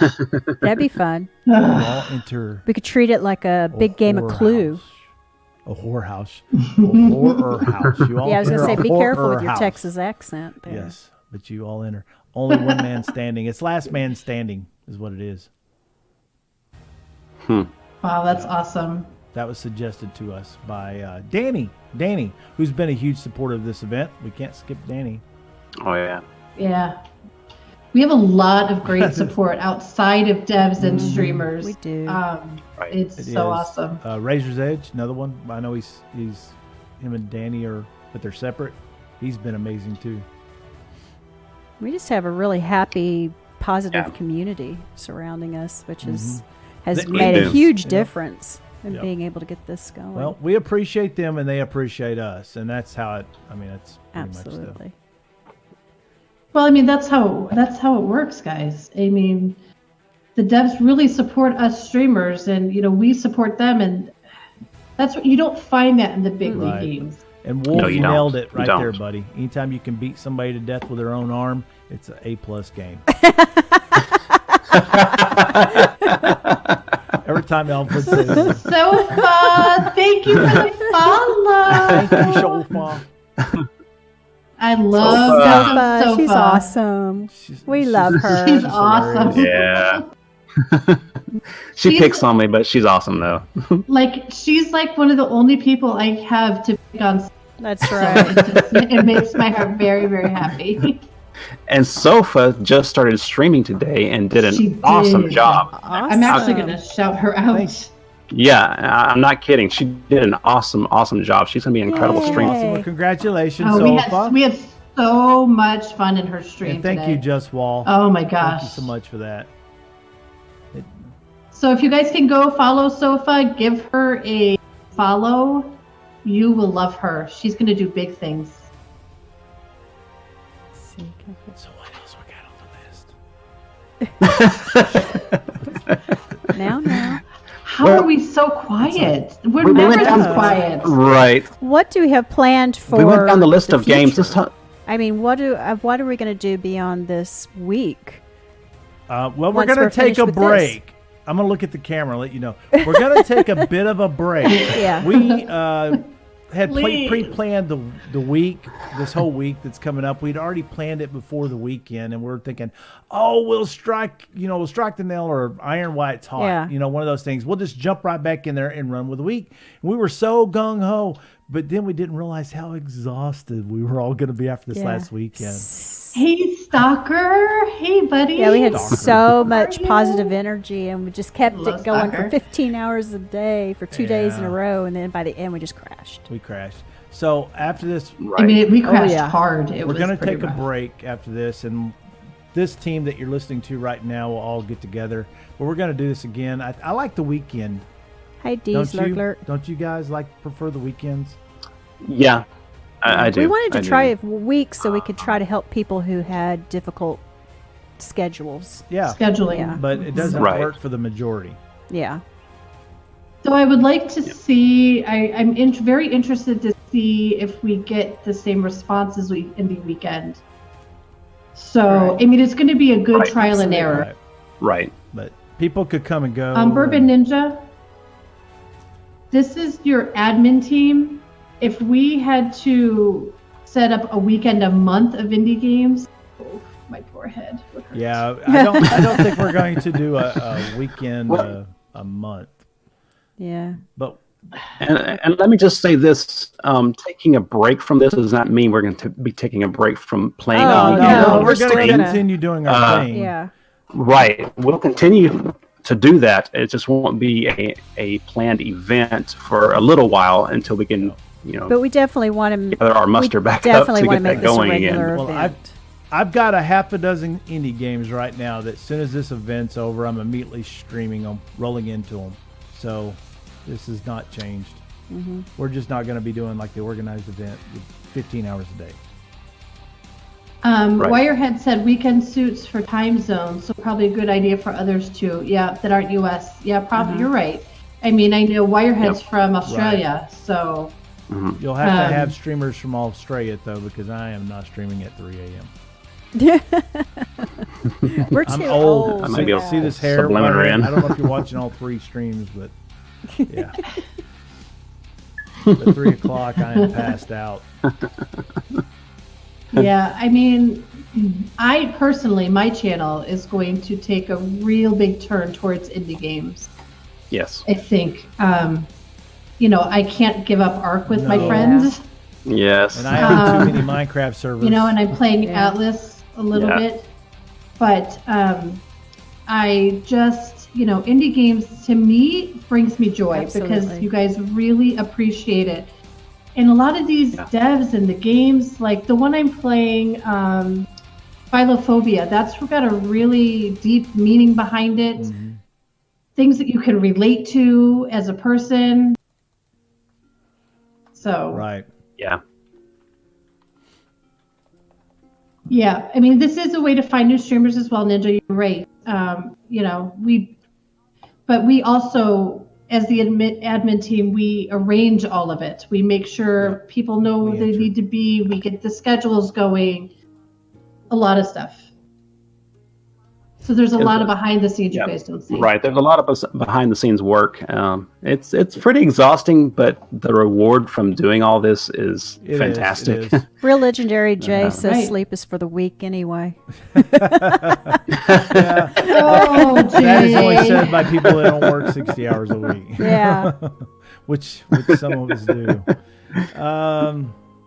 that'd be fun. All enter We could treat it like a big game of Clue. house. A whorehouse. A horror house. You all Yeah, I was going to enter say, a be careful with horror your house. Texas accent there. Yes, but you all enter. Only one man standing. It's last man standing is what it is. wow, that's awesome. That was suggested to us by Danny. Danny, who's been a huge supporter of this event. We can't skip Danny. Oh, yeah. Yeah. We have a lot of great support outside of devs and streamers. We do. Right. It's It so is. awesome. Razor's Edge, another one. I know he's him and Danny but they're separate. He's been amazing too. We just have a really happy, positive Yeah. community surrounding us, which has That- made a do. huge Yeah. difference in Yeah. being able to get this going. Well, we appreciate them and they appreciate us, and that's how it. I mean, that's pretty much absolutely. Well, I mean, that's how it works, guys. I mean, the devs really support us streamers, and we support them, and that's what you don't find that in the big league Right. games. And Wolf No, you don't. nailed it You right don't. there, buddy. Anytime you can beat somebody to death with their own arm, it's an A+ game. Every time Alfred says it. Sofa, thank you for the follow. Thank you, Shofa. I love Sofa, Sofa. she's awesome. We love her. She's awesome. Yeah. She picks on me, but she's awesome, though. Like, she's like one of the only people I have to pick on. That's right. It makes my heart very, very happy. And Sofa just started streaming today and did She an awesome did. job. I'm actually going to shout her out. Thanks. Yeah, I'm not kidding. She did an awesome job. She's going to be an incredible Yay. streamer. Awesome. Well, congratulations, Oh, Sofa. we had so much fun in her stream And thank today. you, Just Wall. Oh my gosh. Thank you so much for that. So if you guys can go follow Sofa, give her a follow. You will love her. She's going to do big things. So what else we got on the list? Now. How are we so quiet? We're We never went this down- quiet. Right. What do we have planned for? We went down the list of games. future? This time. I mean, what are we going to do beyond this week? Well, we're Once going we're to take finished a with this. break. I'm going to look at the camera and let you know. We're going to take a bit of a break. Yeah. We had Please. pre-planned the week, this whole week that's coming up. We'd already planned it before the weekend, and we're thinking, oh, we'll strike the nail or iron while it's hot. Yeah. One of those things. We'll just jump right back in there and run with the week. And we were so gung-ho, but then we didn't realize how exhausted we were all going to be after this last weekend. Hey, Stalker. Hey, buddy. Yeah, we had Stalker. so much you? positive energy, and we just kept Love it going Stalker. for 15 hours a day for 2 days in Yeah. a row, and then by the end we just crashed. We crashed. So after this, I mean, we crashed yeah. hard. It we're was going to pretty take a rough. break after this, and this team that you're listening to right now will all get together. But we're going to do this again. I like the weekend. Hey, Deez, Lurk. Don't you guys prefer the weekends? Yeah, I do. We wanted I to try do. a week so we could try to help people who had difficult schedules. Yeah, Scheduling. Yeah. but it doesn't Right. work for the majority. Yeah. So I would like to see. I'm very interested to see if we get the same responses in the weekend. So Right. I mean, it's going to be a good Right. trial and error. Right. Right. But people could come and go. Bourbon Ninja, this is your admin team. If we had to set up a weekend, a month of indie games, oh, my poor head would hurt. Yeah, I don't think we're going to do a weekend a month. Yeah. But And let me just say this: taking a break from this does not mean we're going to be taking a break from playing. Oh, on the no, game. we're we're going still to gonna- continue doing our thing. Yeah. Right. We'll continue to do that. It just won't be a planned event for a little while until we can But we definitely want to gather our muster back up to get that going again. Well, I've got a half a dozen indie games right now that as soon as this event's over, I'm immediately streaming them, rolling into them. So this has not changed. Mm-hmm. We're just not going to be doing like the organized event with 15 hours a day. Wirehead said weekend suits for time zones, so probably a good idea for others too. Yeah, that aren't US. Yeah, probably you're right. I mean, I know Wirehead's from Australia, so you'll have to have streamers from Australia though, because I am not streaming at 3 a.m. We're too old. I might be able to see this hair. in. I don't know if you're watching all 3 streams, but yeah. At 3 o'clock, I am passed out. Yeah, I mean, I personally, my channel is going to take a real big turn towards indie games. Yes. I think. I can't give up Ark with my friends. Yes. And I have too many Minecraft servers. And I'm playing Atlas a little bit. But I just, indie games to me brings me joy because you guys really appreciate it. And a lot of these devs in the games, like the one I'm playing, Philophobia, that's got a really deep meaning behind it. Mm-hmm. Things that you can relate to as a person. So. Right. Yeah. Yeah, I mean, this is a way to find new streamers as well, Ninja. You're right. We also, as the admin team, we arrange all of it. We make sure people know where they need to be. We get the schedules going. A lot of stuff. So there's a lot of behind the scenes you guys don't see. Right, there's a lot of behind the scenes work. It's pretty exhausting, but the reward from doing all this is fantastic. Real Legendary Jay says sleep is for the weak anyway. Oh, that is only said by people that don't work 60 hours a week. Yeah. which some of us do.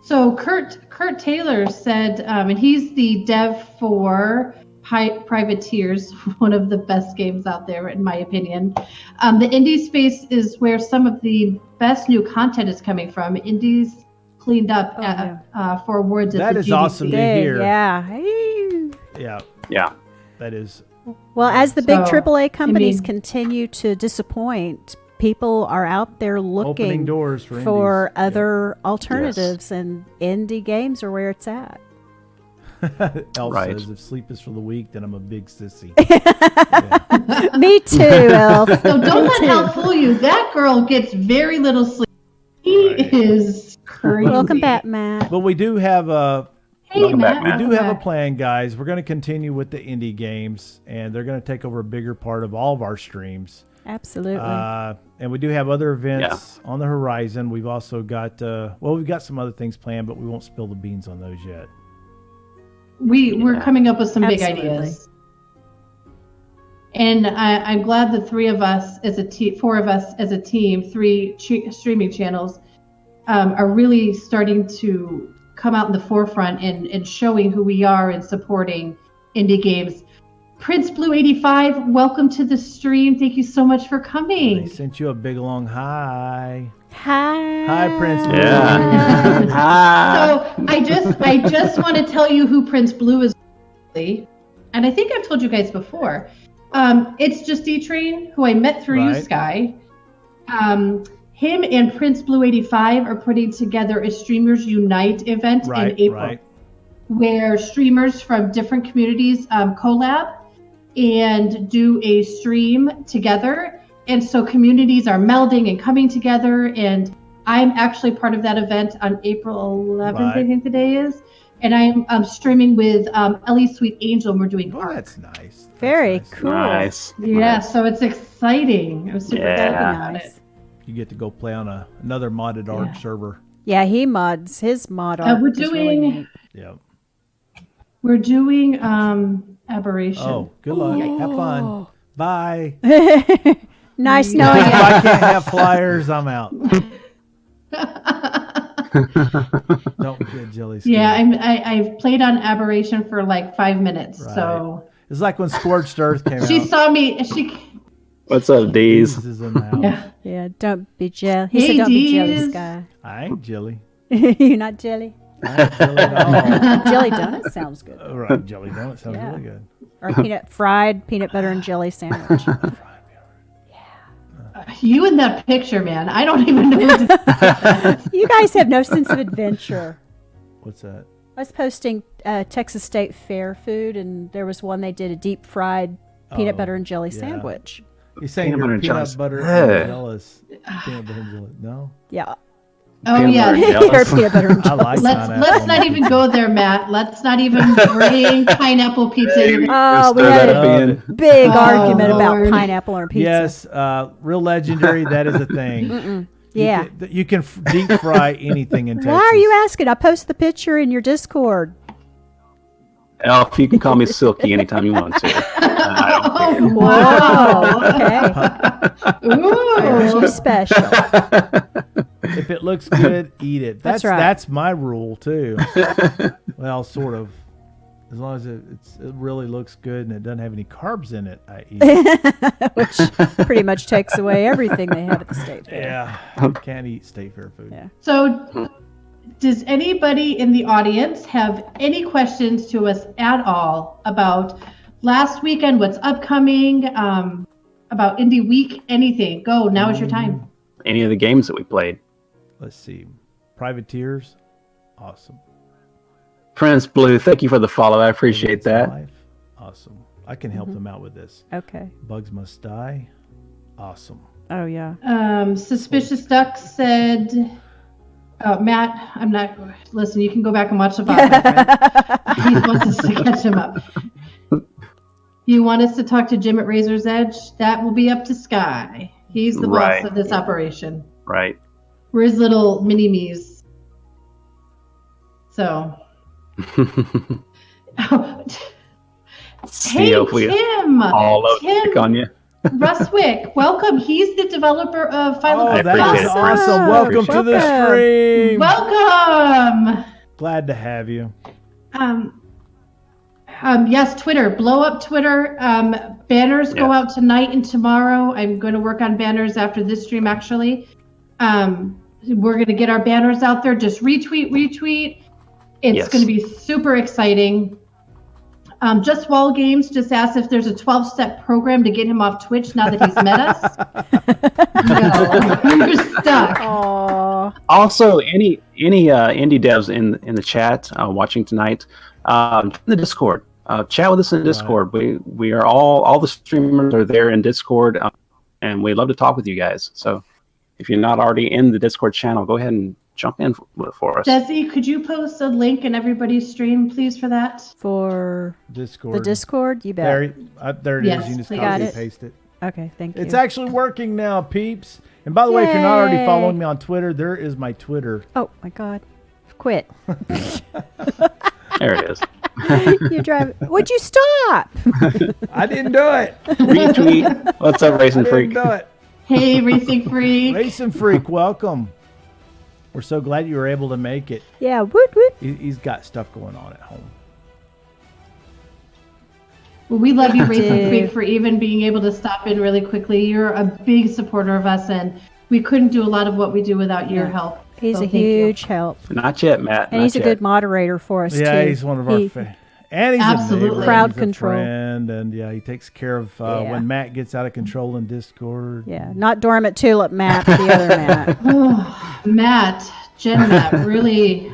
So Kurt Taylor said, and he's the dev for Privateers, one of the best games out there, in my opinion. The indie space is where some of the best new content is coming from. Indies cleaned up for awards at the GDC. That is awesome to hear. Yeah. That is. Well, as the big AAA companies continue to disappoint, people are out there looking opening doors for other alternatives, and indie games are where it's at. Elf says, if sleep is for the weak, then I'm a big sissy. Me too, Elf. So don't let Elf fool you. That girl gets very little sleep. He is crazy. Welcome back, Matt. But we do have a Matt. We do have a plan, guys. We're going to continue with the indie games, and they're going to take over a bigger part of all of our streams. Absolutely. And we do have other events on the horizon. We've also got we've got some other things planned, but we won't spill the beans on those yet. We're coming up with some big ideas, and I'm glad the 4 of us as a team, 3 streaming channels, are really starting to come out in the forefront and showing who we are and supporting indie games. Prince Blue 85, welcome to the stream. Thank you so much for coming. I sent you a big long hi. Hi, Prince Blue. Yeah. So I just want to tell you who Prince Blue is, and I think I've told you guys before. It's just D-Train, who I met through you, Sky. Him and Prince Blue 85 are putting together a Streamers Unite event in April, where streamers from different communities collab and do a stream together. And so communities are melding and coming together, and I'm actually part of that event on April 11th, I think the day is. And I'm streaming with Ellie Sweet Angel, and we're doing Ark. That's nice. Very cool. Nice. Yeah, so it's exciting. I'm super excited about it. You get to go play on another modded Ark server. Yeah, he mods his mod Ark. We're doing. We're doing Aberration. Oh, good luck. Have fun. Bye. Nice knowing you. If I can't have flyers, I'm out. Don't get jelly skin. Yeah, I've played on Aberration for like 5 minutes. So it's like when Scorched Earth came out. She saw me. What's up, Deez? Deez is in the house. Yeah. Yeah, don't be jelly. He Hey, said, "Don't be jelly, Deez. Sky." I ain't jelly. You're not jelly. I ain't jelly at all. Jelly donut sounds good. Right, jelly donut sounds Yeah. really good. Or fried peanut butter and jelly sandwich. You in that picture, man. I don't even know what to You guys have no sense of adventure. What's that? I was posting Texas State Fair food, and there was one they did a deep fried peanut butter and jelly yeah. sandwich. You're saying Peanut butter you're and peanut jelly. butter Yeah. and jealous. Peanut butter and jelly. No? Yeah. Oh, Peanut yeah. butter and You're jealous. peanut butter and I jelly. like Let's pineapple. not even go there, Matt. Let's not even bring pineapple pizza into the Oh, we Stir had that a up in. big Oh, argument about Lord. pineapple on pizza. Yes, real legendary. That is a thing. Yeah. You can deep fry anything in Texas. Why are you asking? I post the picture in your Discord. Elf, you can call me Silky anytime you want to. I don't care. Wow. Okay. Ooh. She's special. If it looks good, eat it. That's right. That's my rule too. Well, sort of. As long as it really looks good and it doesn't have any carbs in it, I eat it. Which pretty much takes away everything they have at the state fair. Yeah, can't eat state fair food. Yeah. So, does anybody in the audience have any questions to us at all about last weekend, what's upcoming, about Indie Week, anything? Go, now is your time. Any of the games that we played. Let's see. Privateers, awesome. Prince Blue, thank you for the follow. I appreciate that. Life, awesome. I can help them out with this. Okay. Bugs Must Die, awesome. Oh, yeah. Suspicious Duck said, Matt, I'm not, listen, you can go back and watch the VOD. He wants us to catch him up. You want us to talk to Jim at Razor's Edge? That will be up to Sky. He's the Right. boss of this operation. Right. We're his little mini-me's. So. See Hey, if we Tim! all out Tim on you. Ruswick, welcome. He's the developer of Final Oh, that appreciate is it, awesome. Prince. Welcome to the Welcome. stream. Welcome! Glad to have you. Yes, Twitter. Blow up Twitter. Banners go Yeah. out tonight and tomorrow. I'm going to work on banners after this stream, actually. We're going to get our banners out there. Just retweet. It's Yes. going to be super exciting. Just Wall Games just asked if there's a 12-step program to get him off Twitch now that he's met us. No, you're stuck. Oh, Also, any indie devs in the chat watching tonight, in the Discord, chat with us in Discord. We are all the streamers are there in Discord, and we'd love to talk with you guys. So if you're not already in the Discord channel, go ahead and jump in for us. Desi, could you post a link in everybody's stream, please, for that? for Discord. the Discord? You bet. There it Yes, is. You can just please. Got copy and it. paste it. Okay, thank you. It's actually working now, peeps. And by the way, if you're not already Yay. following me on Twitter, there is my Twitter. Oh, my God. Quit. There it is. You drive. Would you stop? I didn't do it. Retweet. What's up, I Racing didn't Freak? do it. Hey, Racing Freak. Racing Freak, welcome. We're so glad you were able to make it. Yeah, woot woot. He's got stuff going on at home. Well, we love you, Racing Dude. Freak, for even being able to stop in really quickly. You're a big supporter of us, and we couldn't do a lot of what we do without your Yeah. help. He's So a thank you. huge help. Not yet, Matt. And not he's a yet. good moderator for us, too. Yeah, he's one of our and he's Absolutely. a neighbor, Crowd he's a control. friend, and yeah, he takes care of Yeah. when Matt gets out of control in Discord. Yeah, not Dormant Tulip Matt, the other Matt. Oh, Matt, Jen Matt, really,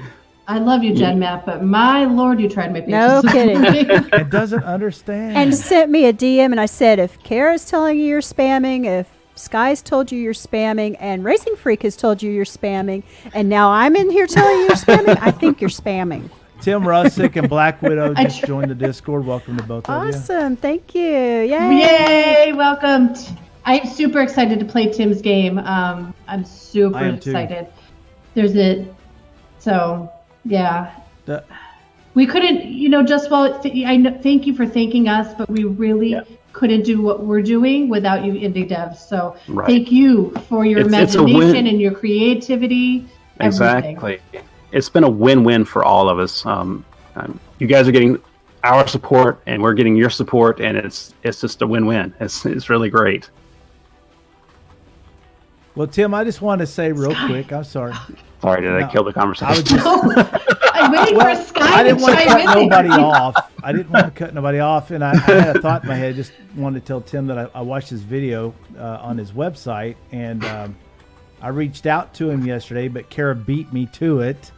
I love you, Jen Matt, but my Lord, you tried my No patience. kidding. It doesn't understand. And sent me a DM, and I said, if Kara's telling you you're spamming, if Sky's told you you're spamming, and Racing Freak has told you you're spamming, and now I'm in here telling you you're spamming, I think you're spamming. Tim Russick and Black Widow just joined the Discord. Welcome to both of you. Awesome. Thank you. Yay. Yay, welcome. I'm super excited to play Tim's game. I'm super I am too. excited. So, yeah. The- We couldn't, just thank you for thanking us, but we really couldn't do what we're doing without you indie devs. So Right. thank you for your It's a win. imagination and your creativity. Everything. Exactly. It's been a win-win for all of us. You guys are getting our support, and we're getting your support, and it's just a win-win. It's really great. Well, Tim, I just wanted to say real quick. I'm sorry. Sorry, did I kill the conversation? I was just, I'm waiting for Sky I didn't to want to chime cut in. nobody off. I didn't want to cut nobody off, and I had a thought in my head. Just wanted to tell Tim that I watched his video on his website, and I reached out to him yesterday, but Kara beat me to it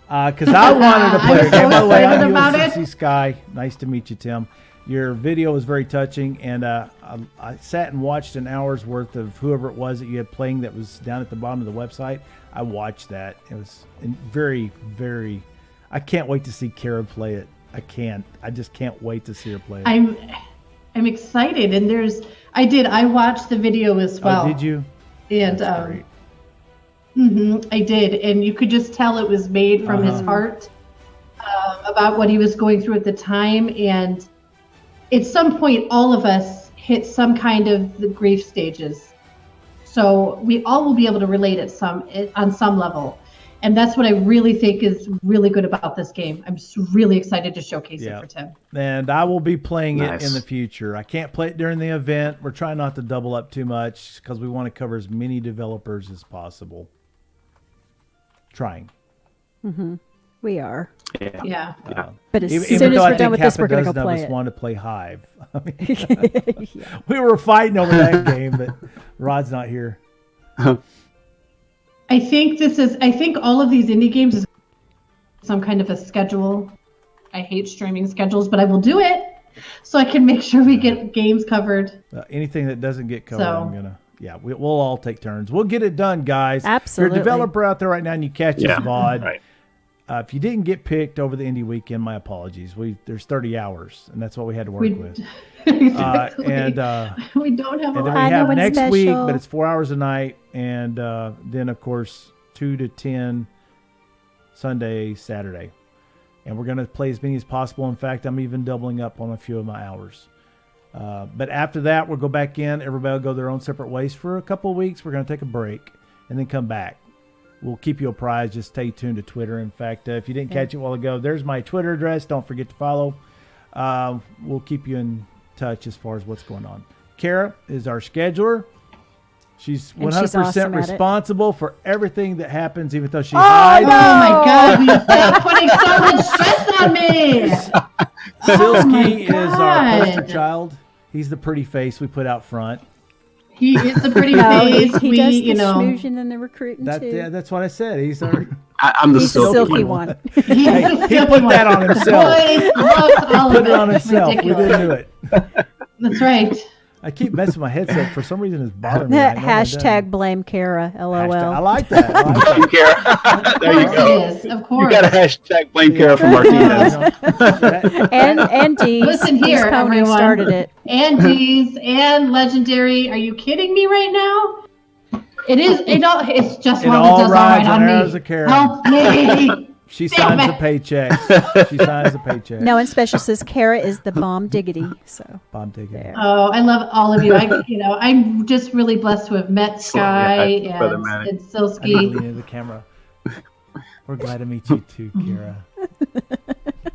because I wanted to play I'm a game. By the so way, I'm excited about USMCsky. Nice to meet you, Tim. Your video was very touching, and I sat and watched an hour's worth of whoever it was that you had playing that was down at the bottom of the website. I watched that. It was very, very. I can't wait to see Kara play it. I just can't wait to see her play it. I'm excited, and I watched the video as well. Oh, did you? And That's great. I did, and you could just tell it was made from his heart about what he was going through at the time. And at some point, all of us hit some kind of the grief stages, so we all will be able to relate on some level. And that's what I really think is really good about this game. I'm just really excited to showcase it for Tim. And I will be playing it in the future. I can't play it during the event. We're trying not to double up too much because we want to cover as many developers as possible. Trying. We are. Yeah. But as Even soon as though I we're done think with this, half a we're going to dozen go of play us it. want to play Hive. I mean, we were fighting over that game, but Rod's not here. I think all of these indie games is some kind of a schedule. I hate streaming schedules, but I will do it so I can make sure we get games covered. Anything that doesn't get covered, So- I'm going to. Yeah, we'll all take turns. We'll get it done, guys. Absolutely. If you're a developer out there right now and you catch this VOD, Right. if you didn't get picked over the indie weekend, my apologies. There's 30 hours, and that's what we had to work with. Exactly. And we don't have a and then lot. we I know have it's next special. week, but it's 4 hours a night, and then of course 2 to 10 Sunday, Saturday, and we're gonna play as many as possible. In fact, I'm even doubling up on a few of my hours. But after that, we'll go back in. Everybody will go their own separate ways for a couple of weeks. We're gonna take a break and then come back. We'll keep you apprised. Just stay tuned to Twitter. In fact, if you didn't catch it a while ago, there's my Twitter address. Don't forget to follow. We'll keep you in touch as far as what's going on. Kara is our scheduler. She's 100% awesome at it. responsible for everything that happens, even though she Oh hides. my God! You're putting so much stress on me. Silsky Oh my is our poster God. child. He's the pretty face we put out front. He is a pretty No, face. he does the you know, schmoozing and the recruiting too. Yeah, that's what I said. He's our. I'm the He's the silky silky one. one. he's Hey, the he silky put one. that on himself. Boy loves all Put of it on It's himself. We ridiculous. didn't do it. That's right. I keep messing my headset for some reason. It's bothering me. I know I Hashtag blame Kara. LOL. I like that. I like that. Blame Kara. There you Of course go. it is. Of You course. got a hashtag blame Kara for Martinez. and Deez. Listen Deez here, Pony everyone. started it. And D's and Legendary. Are you kidding me right now? It is. It's just It one all that does all rides right on on arrows me. of Kara. Help me. She Damn signs it. the paycheck. She signs the paycheck. No, and special says Kara is the bomb diggity. So Bob taking it. there. Oh, I love all of you. I'm just really blessed to have met Sky Brother and Matt. I need to Silsky. lean into the camera. We're glad to meet you too, Kara.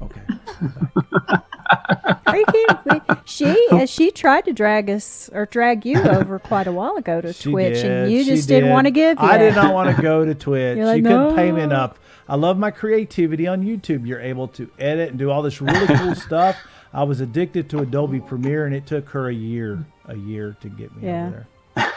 Okay. Are you kidding? She tried to drag you over quite a while ago to She Twitch, did. and you She just didn't did. want to give. I yet. did not want to go to Twitch. You're like, You couldn't pay me "No." enough. I love my creativity on YouTube. You're able to edit and do all this really cool stuff. I was addicted to Adobe Premiere, and it took her a year to get me Yeah. over there.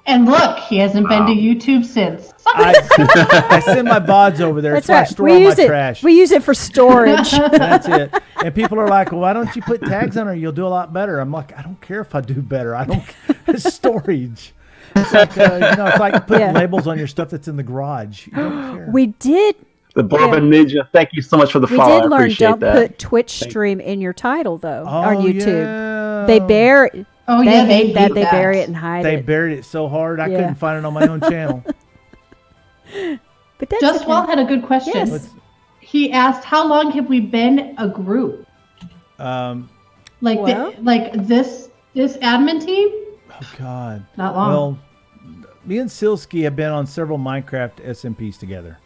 And look, he hasn't been to YouTube since. I send my VODs over there. That's It's where I right. store We all my use it. trash. We use it for storage. That's it. And people are like, well, why don't you put tags on her? You'll do a lot better. I'm like, I don't care if I do better. I don't. It's storage. It's like, it's like putting Yeah. labels on your stuff that's in the garage. You don't care. We did. The Bourbon Ninja. Thank you so much for the We follow. did I learn. appreciate Don't that. put Twitch stream in your title though on Oh, YouTube. yeah. They bury. Oh They yeah, hate that. do They bury it and hide They it. buried it so hard I Yeah. couldn't find it on my own channel. But that's Just okay. Walt had a good question. Yes. He asked, "How long have we been a group? Um, Like Well- this admin team? oh God. Not long. Well, me and Silsky have been on several Minecraft SMPs together,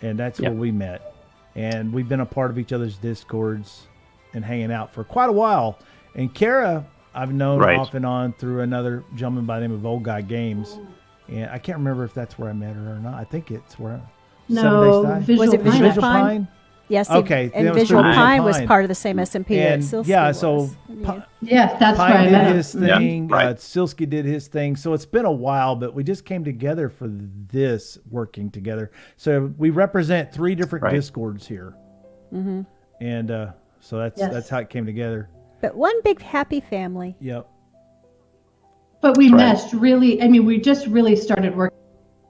and that's Yep. where we met. And we've been a part of each other's Discords and hanging out for quite a while. And Kara, I've known Right. off and on through another gentleman by the name of Old Guy Games, and I can't remember if that's where I met her or not. I think it's where. No, 7 Days Die? Visual Was it Pine. Visual Pine? Yes. Okay, And that was Visual through Pine was Pine. part of the same SMP that And Silsky yeah, was. so Yes, that's where I Pine met did him. his thing. Yeah, right. Silsky did his thing. So it's been a while, but we just came together for this working together. So we represent 3 different Right. Discords here, and so that's how it came together. But one big happy family. Yep. But we Right. meshed really. I mean, we just really started working,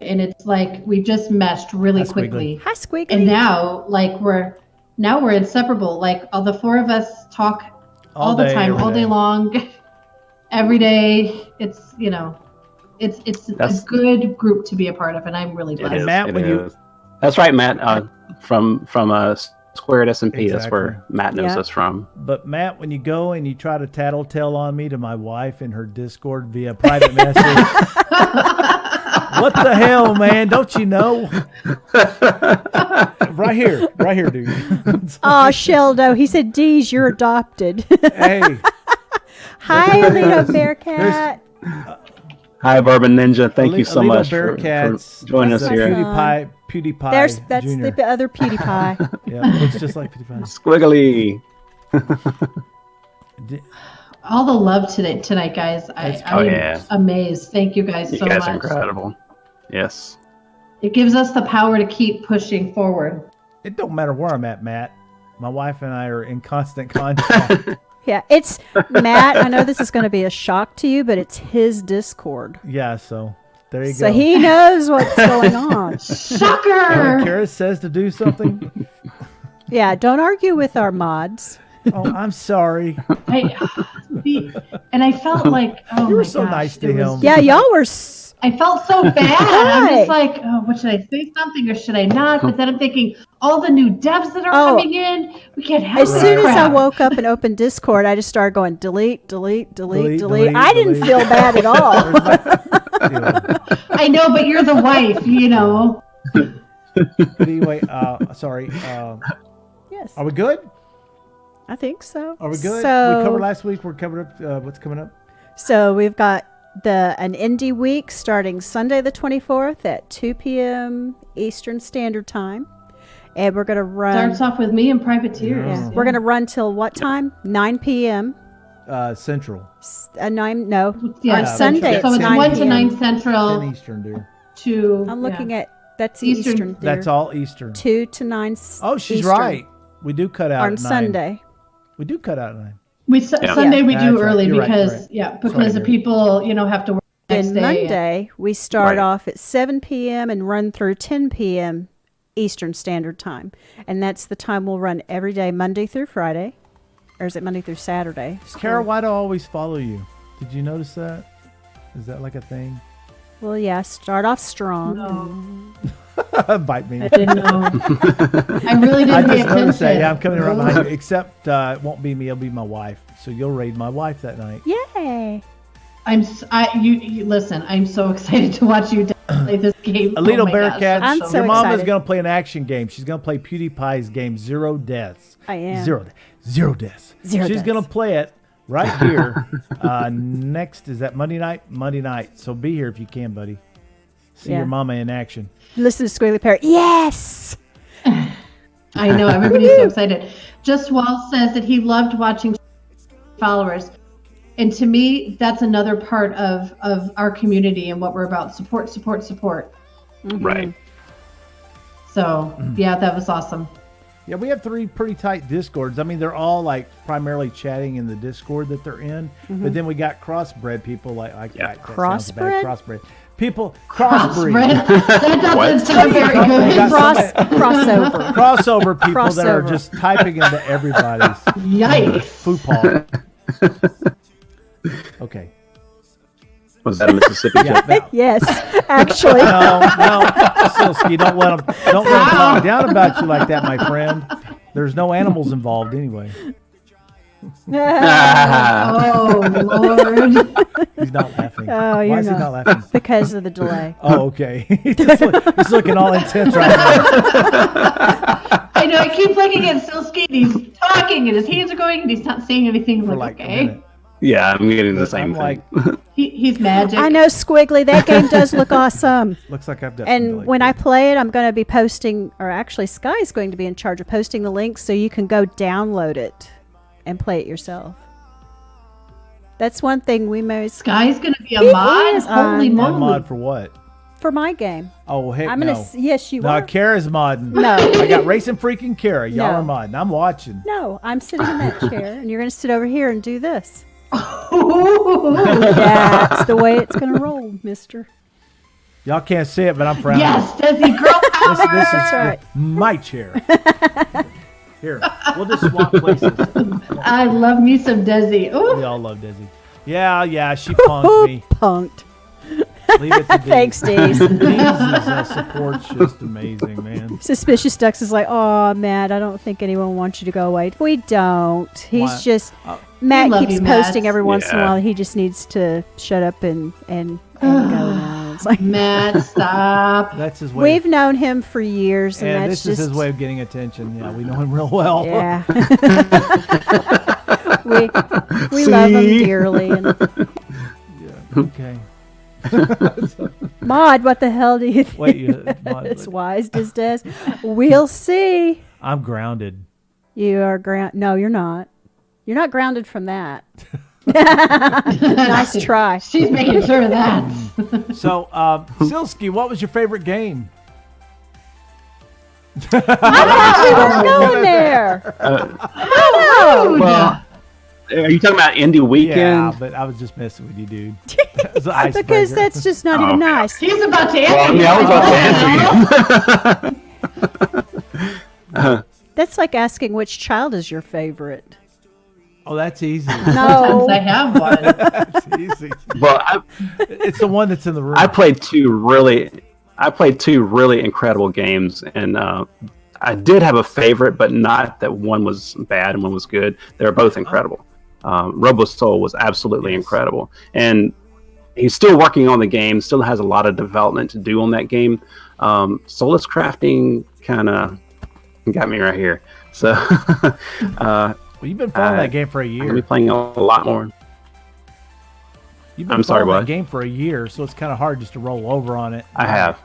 and it's like we just meshed really That's quickly. Hi, Squiggly. And now, like we're inseparable. Like all the 4 of us talk all the day, time, every all day day. long, every day. It's it's That's- a good group to be a part of, and I'm really It glad. is. Matt, it when you- is. That's right, Matt. From Squared SMP. That's where Exactly. Matt knows Yeah. us from. But Matt, when you go and you try to tattletale on me to my wife in her Discord via private message, what the hell, man? Don't you know? right here, dude. Oh, Sheldo. He said, Deez, you're adopted. Hey, Hi, Alito Bearcat. Hi, Bourbon Ninja. Thank you so Alito much for Bearcats. joining That's us my here. son. PewDiePie That's Jr. the other PewDiePie. Yeah, looks just like PewDiePie. Squiggly. All the love tonight, guys. It's- I'm yeah. amazed. Thank you guys You so guys much. are incredible. Yes. It gives us the power to keep pushing forward. It don't matter where I'm at, Matt. My wife and I are in constant contact. Yeah, it's Matt. I know this is going to be a shock to you, but it's his Discord. Yeah, so there you So go. he knows what's going on. And Shocker! when Kara says to do something, Yeah, don't argue with our mods. oh, I'm sorry. And I felt like, oh You were my so gosh, nice to it was- him. Yeah, y'all were. I felt so bad. I'm Why? just like, oh, what should I say something or should I not? But then I'm thinking, all the new devs that are Oh. coming in, we can't have As this soon as I crap. woke up and opened Discord, I just started going delete, delete, delete, Delete, delete. delete, I didn't delete. feel bad at all. Yeah. I know, but you're the wife, you know. But anyway, sorry. Yes, Are we good? I think so. Are we good? So, We covered last week. We're covered up. What's coming up? So we've got an indie week starting Sunday the 24th at 2 p.m. Eastern Standard Time, and we're gonna run. Starts off with me and Privateers. Yeah. We're gonna run till what time? 9 p.m. Central. 9 no Yeah, on Central. Sunday. So it's 9 1 to p.m. 9 Central 10 Eastern, dear. to. I'm looking at that's Eastern. Eastern. That's dear. all Eastern. 2 to 9. Oh, she's Eastern right. We do cut out on at 9. Sunday. We do cut out at 9. Yeah. Sunday we That's do right. early You're right, because you're right. because Sorry, the dear. people have to work next Then day. Monday we start Right. off at 7 p.m. and run through 10 p.m. Eastern Standard Time, and that's the time we'll run every day, Monday through Friday, or is it Monday through Saturday? Kara, why do I always follow you? Did you notice that? Is that like a thing? Well, yeah, start off strong. No, Bite me. I didn't know. I really I didn't pay just noticed that. attention. Yeah, I'm coming right behind you. Except it won't be me. It'll be my wife. So you'll raid my wife that night. Yay! You listen. I'm so excited to watch you play this game. Alito my gosh, Bearcats, I'm that's so your mom is excited. going to play an action game. She's going to play PewDiePie's game, Zero Deaths. I am. Zero Deaths. Zero She's deaths. going to play it right here. Next, is that Monday night? Monday night. So be here if you can, buddy. See Yeah. your mama in action. Listen to Squiggly Parrot. Yes. I know everybody's so excited. Just Wall says that he loved watching followers, and to me, that's another part of our community and what we're about. Support. Right. So yeah, that was awesome. Yeah, we have 3 pretty tight Discords. I mean, they're all like primarily chatting in the Discord that they're in, but then we got crossbred people like Yeah. that sounds bad. Crossbred? Crossbred people, Crossbreed. crossbreed. That doesn't What? sound very We good. got Crossover. crossover people that are Crossover. just typing into everybody's Yikes. football. Okay. Was that a Mississippi Yeah. joke? No, Yes, actually. no, Silsky, don't let them talk down about you like that, my friend. There's no animals involved anyway. Oh Lord. He's not laughing. Oh, Why you're is he not. not laughing? Because of the delay. Oh, okay. He's looking all intense right now. I know. I keep looking at Silsky, and he's talking, and his hands are going, and he's not saying anything. I'm For like, like a okay. minute. Yeah, I'm getting the But same I'm thing. He's magic. I know, Squiggly. That game does look awesome. Looks like I've got. some And really when cool- I play it, I'm going to be posting, or actually, Sky's going to be in charge of posting the links so you can go download it and play it yourself. That's one thing we most Sky's gonna be a He mod. is Holy on- My moly! mod for what? for my game. Oh heck I'm no. gonna. Yes, you No, are. Kara's modding. No. I got Racing Freaking Kara. Y'all No. are modding. I'm watching. No, I'm sitting in that chair, and you're going to sit over here and do this. Ooh. That's the way it's going to roll, Mister. Y'all can't see it, but I'm frowning. Yes, Desi, girl power. This is That's right. my chair. Here, we'll just swap places. I love me some Desi. We Ooh. all love Dizzy. Yeah, she punked me. Punked. Leave it to Diz. Thanks, Deez. Diz's support's just amazing, man. Suspicious Ducks is like, oh, Matt, I don't think anyone wants you to go away. We don't. He's Why? just Oh. Matt We love keeps you, Matt. posting every once in a Yeah. while. He just needs to shut up and go now. It's like Matt, stop. That's his way. we've known him for years, and And that's this is just his way of getting attention. Yeah, we know him real well. yeah. we love him See? dearly. And Okay. Maud, what the hell do you think? Wait, Maud, It's wise, Des. We'll see. I'm grounded. You are ground. No, you're not. You're not grounded from that. Nice try. She's making sure of that. So, Silsky, what was your favorite game? I thought we were going there. Oh, Well, are you talking about Indie Yeah, Weekend? but I was just messing with you, dude. It's an icebreaker. Because that's just not even Okay. nice. He's about to answer. Well, I mean, I was about to answer you. That's like asking which child is your favorite. Oh, that's easy. No. I have one. That's easy. Well, It's the one that's in the room. I played two really incredible games, and I did have a favorite, but not that one was bad and one was good. They were both incredible. Robo Soul was absolutely incredible, and he's still working on the game. Still has a lot of development to do on that game. Soulless Crafting kind of got me right here. So Well, you've been following that game for a I'm gonna year. be playing a lot more. You've been I'm sorry, following that what? game for a year, so it's kind of hard just to roll over on it. I have.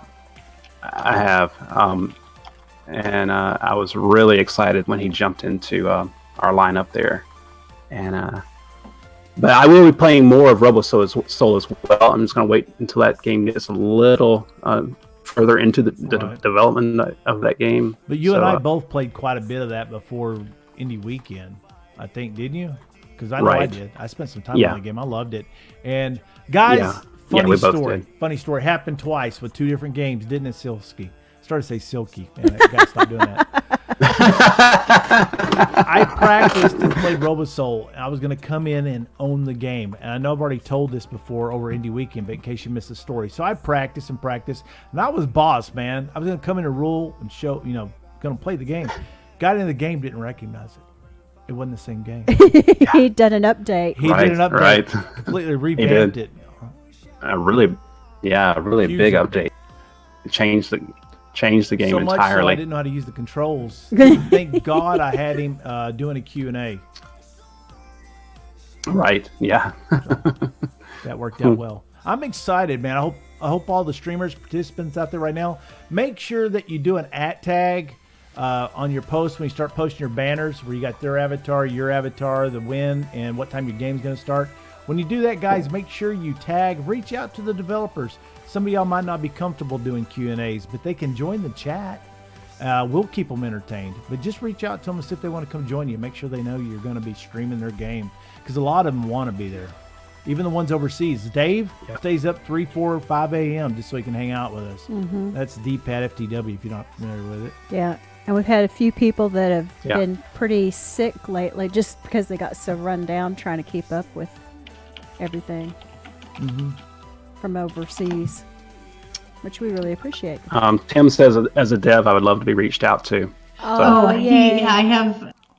And I was really excited when he jumped into our lineup there. And but I will be playing more of Robo Soul as well. I'm just going to wait until that game gets a little further into the Right. development of that game. But you So, and I both played quite a bit of that before Indie Weekend, I think, didn't you? Because I know I Right. did. I spent some time Yeah. on the game. I loved it. And guys, Yeah. funny Yeah, we both story. did. Funny story. Happened twice with two different games, didn't it, Silsky? Started to say Silky. Man, I gotta stop doing that. I practiced and played Robo Soul, and I was going to come in and own the game. And I know I've already told this before over Indie Weekend, but in case you missed the story. So I practiced, and I was boss, man. I was going to come in and rule and show, going to play the game. Got into the game, didn't recognize it. It wasn't the same game. He'd done an update. He Right, did an update, right. completely revamped it. a really big Huge update. It changed the game So much so I entirely. didn't know how to use the controls. Thank God I had him doing a Q&A. Right? Yeah. That worked out well. I'm excited, man. I hope all the streamers, participants out there right now, make sure that you do an @tag on your post when you start posting your banners, where you got their avatar, your avatar, the win, and what time your game's going to start. When you do that, guys, make sure you tag. Reach out to the developers. Some of y'all might not be comfortable doing Q&As, but they can join the chat. We'll keep them entertained. But just reach out to them and see if they want to come join you. Make sure they know you're going to be streaming their game, because a lot of them want to be there. Even the ones overseas. Dave stays up 3, 4, 5 a.m. just so he can hang out with us. Mm-hmm. That's DPAT FTW if you're not familiar with it. Yeah. And we've had a few people that have Yeah. been pretty sick lately just because they got so run down trying to keep up with everything from overseas, which we really appreciate. Tim says, as a dev, I would love to be reached out to. Oh, yay.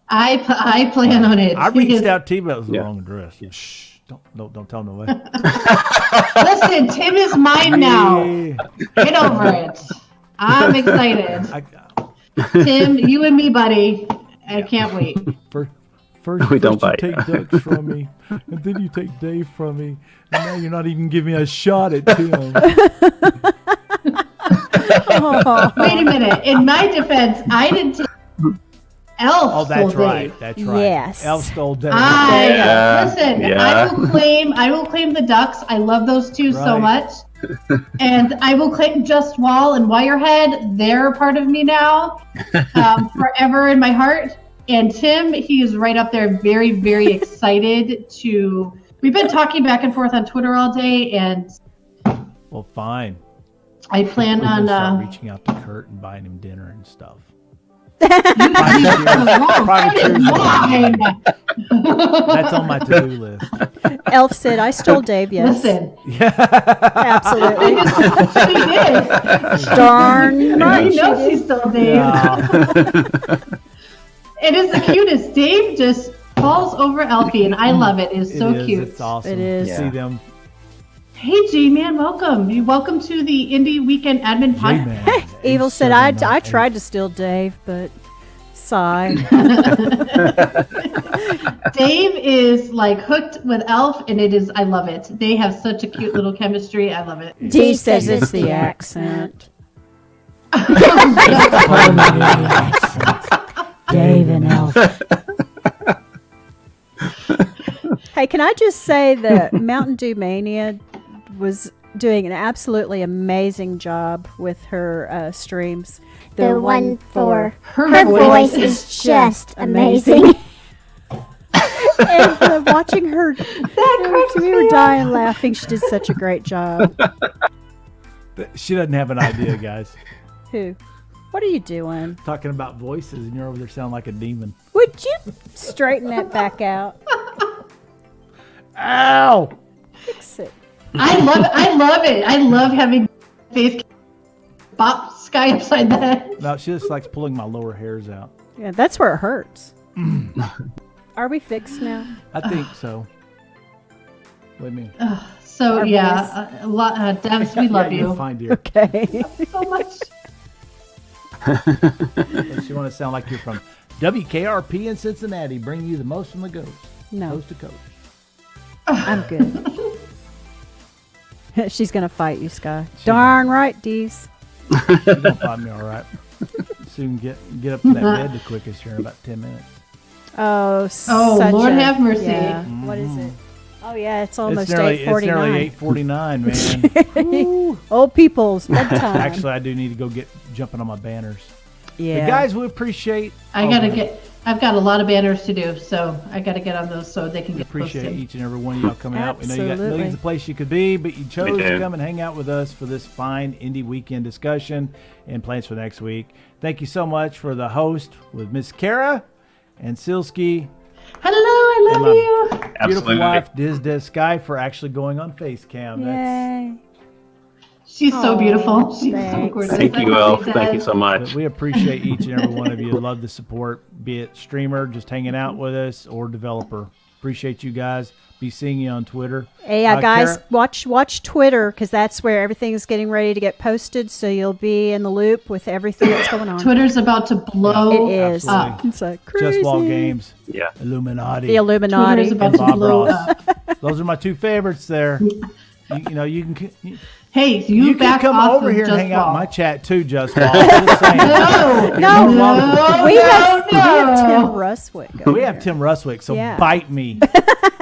I plan on it. I reached out to you, but it was the Yeah. wrong address. Shh. Don't tell no way. Listen, Tim is mine now. Get over it. I'm excited. Tim, you and me, buddy. I can't wait. First We don't you bite. take Dutch from me, and then you take Dave from me, and now you're not even giving me a shot at Tim. Wait a minute. In my defense, I didn't take Elf. Oh, that's stole right. Dave. That's right. Yes. Elf stole Dave. Listen, Yeah. I will claim the Ducks. I love those two so Right. much. And I will claim Just Wall and Wirehead. They're a part of me now, forever in my heart. And Tim, he is right up there, very, very excited to. We've been talking back and forth on Twitter all day, and Well, fine. I plan We're gonna start on. reaching out to Kurt and buying him dinner and stuff. That is mine. That's on my to-do list. Elf said, I stole Dave, yes. Listen, Absolutely. she did. Darn right. You know she stole Dave. It is the cutest. Dave just falls over Elfie, and I love it. It's so cute. It's awesome. It is. to see them. Hey, G-Man, welcome. Welcome to the Indie Weekend Admin Podcast. J-Man, Evil said, I tried to steal Dave, but sigh. Dave is like hooked with Elf, and I love it. They have such a cute little chemistry. I love it. D says it's the accent. Dave and Elf. Hey, can I just say that Mountain Dew Mania was doing an absolutely amazing job with her streams. The one for Her voice is just amazing. And watching her, we were dying laughing. She did such a great job. She doesn't have an idea, guys. Who? What are you doing? Talking about voices, and you're over there sounding like a demon. Would you straighten that back out? Ow! Fix it. I love it. I love having face bop Sky upside the head. No, she just likes pulling my lower hairs out. Yeah, that's where it hurts. Are we fixed now? I think so. What do you mean? So Our yeah, a lot. Devs, we love You're you fine, dear. Okay. so much. Unless you want to sound like you're from WKRP in Cincinnati, bringing you the most from the ghost. No, Coast to coast. I'm good. She's gonna fight you, Sky. Darn right, Deez. She's gonna find me all right. Soon get up to that bed the quickest here in about 10 minutes. Oh, Lord have mercy. Yeah. What is it? Oh yeah, it's almost It's nearly 8:49. 8:49, man. Old people's bedtime. Actually, I do need to go get jumping on my banners. yeah. But guys, we appreciate. I've got a lot of banners to do, so I gotta get on those so they can We get appreciate posted. each and every one of y'all coming out. We know you got Absolutely. millions of places you could be, but you chose We to do. come and hang out with us for this fine indie weekend discussion and plans for next week. Thank you so much for the host with Miss Kara and Silsky, Hello, I love my- you. beautiful Absolutely. wife DizDezSKY, for actually going on Facecam. Yay. She's so beautiful. She's so thanks. gorgeous. Thank I you, love Elf. you, Thank you Dez. so But much. we appreciate each and every one of you. Love the support, be it streamer, just hanging out with us, or developer. Appreciate you guys. Be seeing you on Twitter. Hey, yeah, guys, Kara? watch Twitter because that's where everything is getting ready to get posted. So you'll be in the loop with everything that's going on. Twitter's about to blow It is. Absolutely. It's like crazy. Just Wall Games, Yeah. Illuminati. The Illuminati. Twitter's about and to Bob blow Ross. up. Those are my two favorites there. You know, you can Hey, you you can back come off over of here and Just hang out in Wall. my chat too, Just Wall. Just saying. No, No, we have Tim no. Ruswick. We have Tim Ruswick, so Yeah. bite me.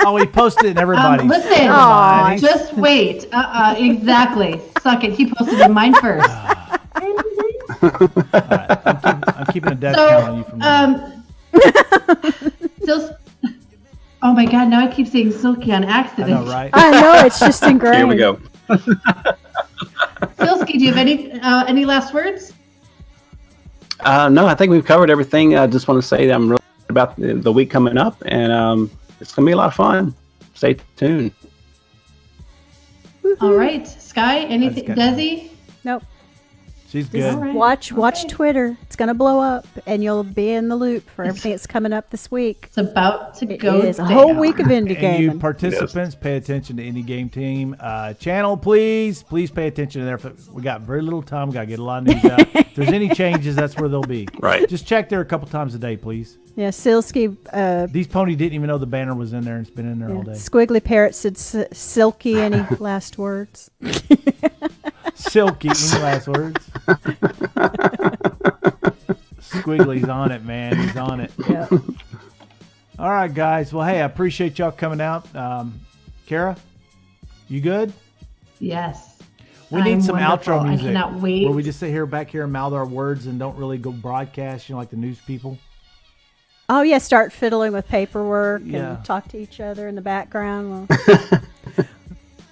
Oh, he posted it in everybody's. Listen, Aw, just wait. Just suck it. He posted in mine first. I'm keeping a death count on you from now. Still. Oh my God! Now I keep saying Silky on I accident. know, right? I know, it's just ingrained. Here we go. Silky, do you have any last words? No, I think we've covered everything. I just want to say that I'm really excited about the week coming up, and it's going to be a lot of fun. Stay tuned. All right, Sky. Anything? That's good. Desi? Nope. She's Just good. right. watch Twitter. It's gonna blow up, and you'll be in the loop for everything that's coming up this week. It's about to It go is a down. whole week of indie And you gaming. participants, pay attention to Indie Game Team channel, please. Please pay attention to there. We got very little time. We got to get a lot of news out. If there's any changes, that's where they'll be. Right. Just check there a couple times a day, please. Yeah, Silsky, These pony didn't even know the banner was in there, and it's been in there all day. Squiggly Parrot said Silky. Any last words? Silky, any last words? Squiggly's on it, man. He's on it. Yeah. All right, guys. Well, hey, I appreciate y'all coming out. Kara, you good? Yes. We need I'm some wonderful. outro music. I cannot wait. Where we just sit here back here and mouth our words and don't really go broadcast, like the news people. Oh yeah, start fiddling with paperwork Yeah. and talk to each other in the background. Well,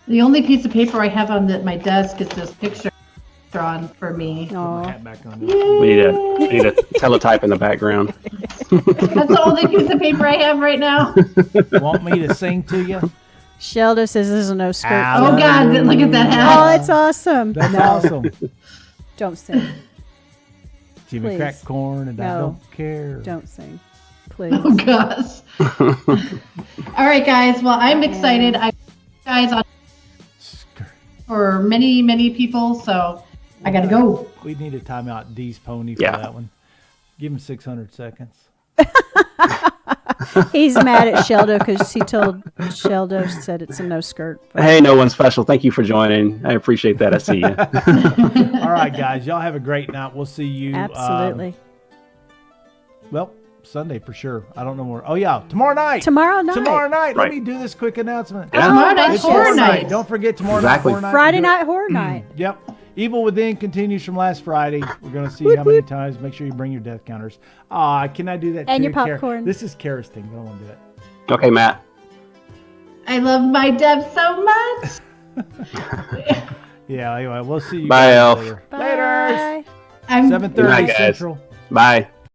The only piece of paper I have on my desk is this picture drawn for me. Put my oh, hat back on. We need a teletype in the background. That's the only piece of paper I have right now. Want me to sing to you? Sheldo says this is a no skirt. Ow. Oh God, look at that Oh, hat. it's awesome. That's No, awesome. don't sing. Jimmy Please. crack corn and I No. don't care. Don't sing, please. Oh gosh. All right, guys. Well, I'm excited. I guys on for many people, so I gotta go. We need a timeout D's pony for Yeah. that one. Give him 600 seconds. He's mad at Sheldo because he told Sheldo said it's a no skirt. Hey, no one special. Thank you for joining. I appreciate that. I see you. All right, guys. Y'all have a great night. We'll see you. Absolutely. Well, Sunday for sure. I don't know more. Oh, yeah. Tomorrow night. Tomorrow night. Tomorrow night. Let Right. me do this quick announcement. Yeah. Tomorrow night's It's horror night. Don't forget tomorrow Exactly. night. Horror night. Friday Do it. night horror night. Yep. Evil Within continues from last Friday. We're going to see how many times. Make sure you bring your death counters. Can I do that And too, your Kara? popcorn. This is Kara's thing. I don't want to do it. Okay, Matt. I love my Deb so much. Yeah, anyway, we'll see you Bye, guys Elf. later. Bye. Later. I'm 7:30 Good night, guys. Central. Bye.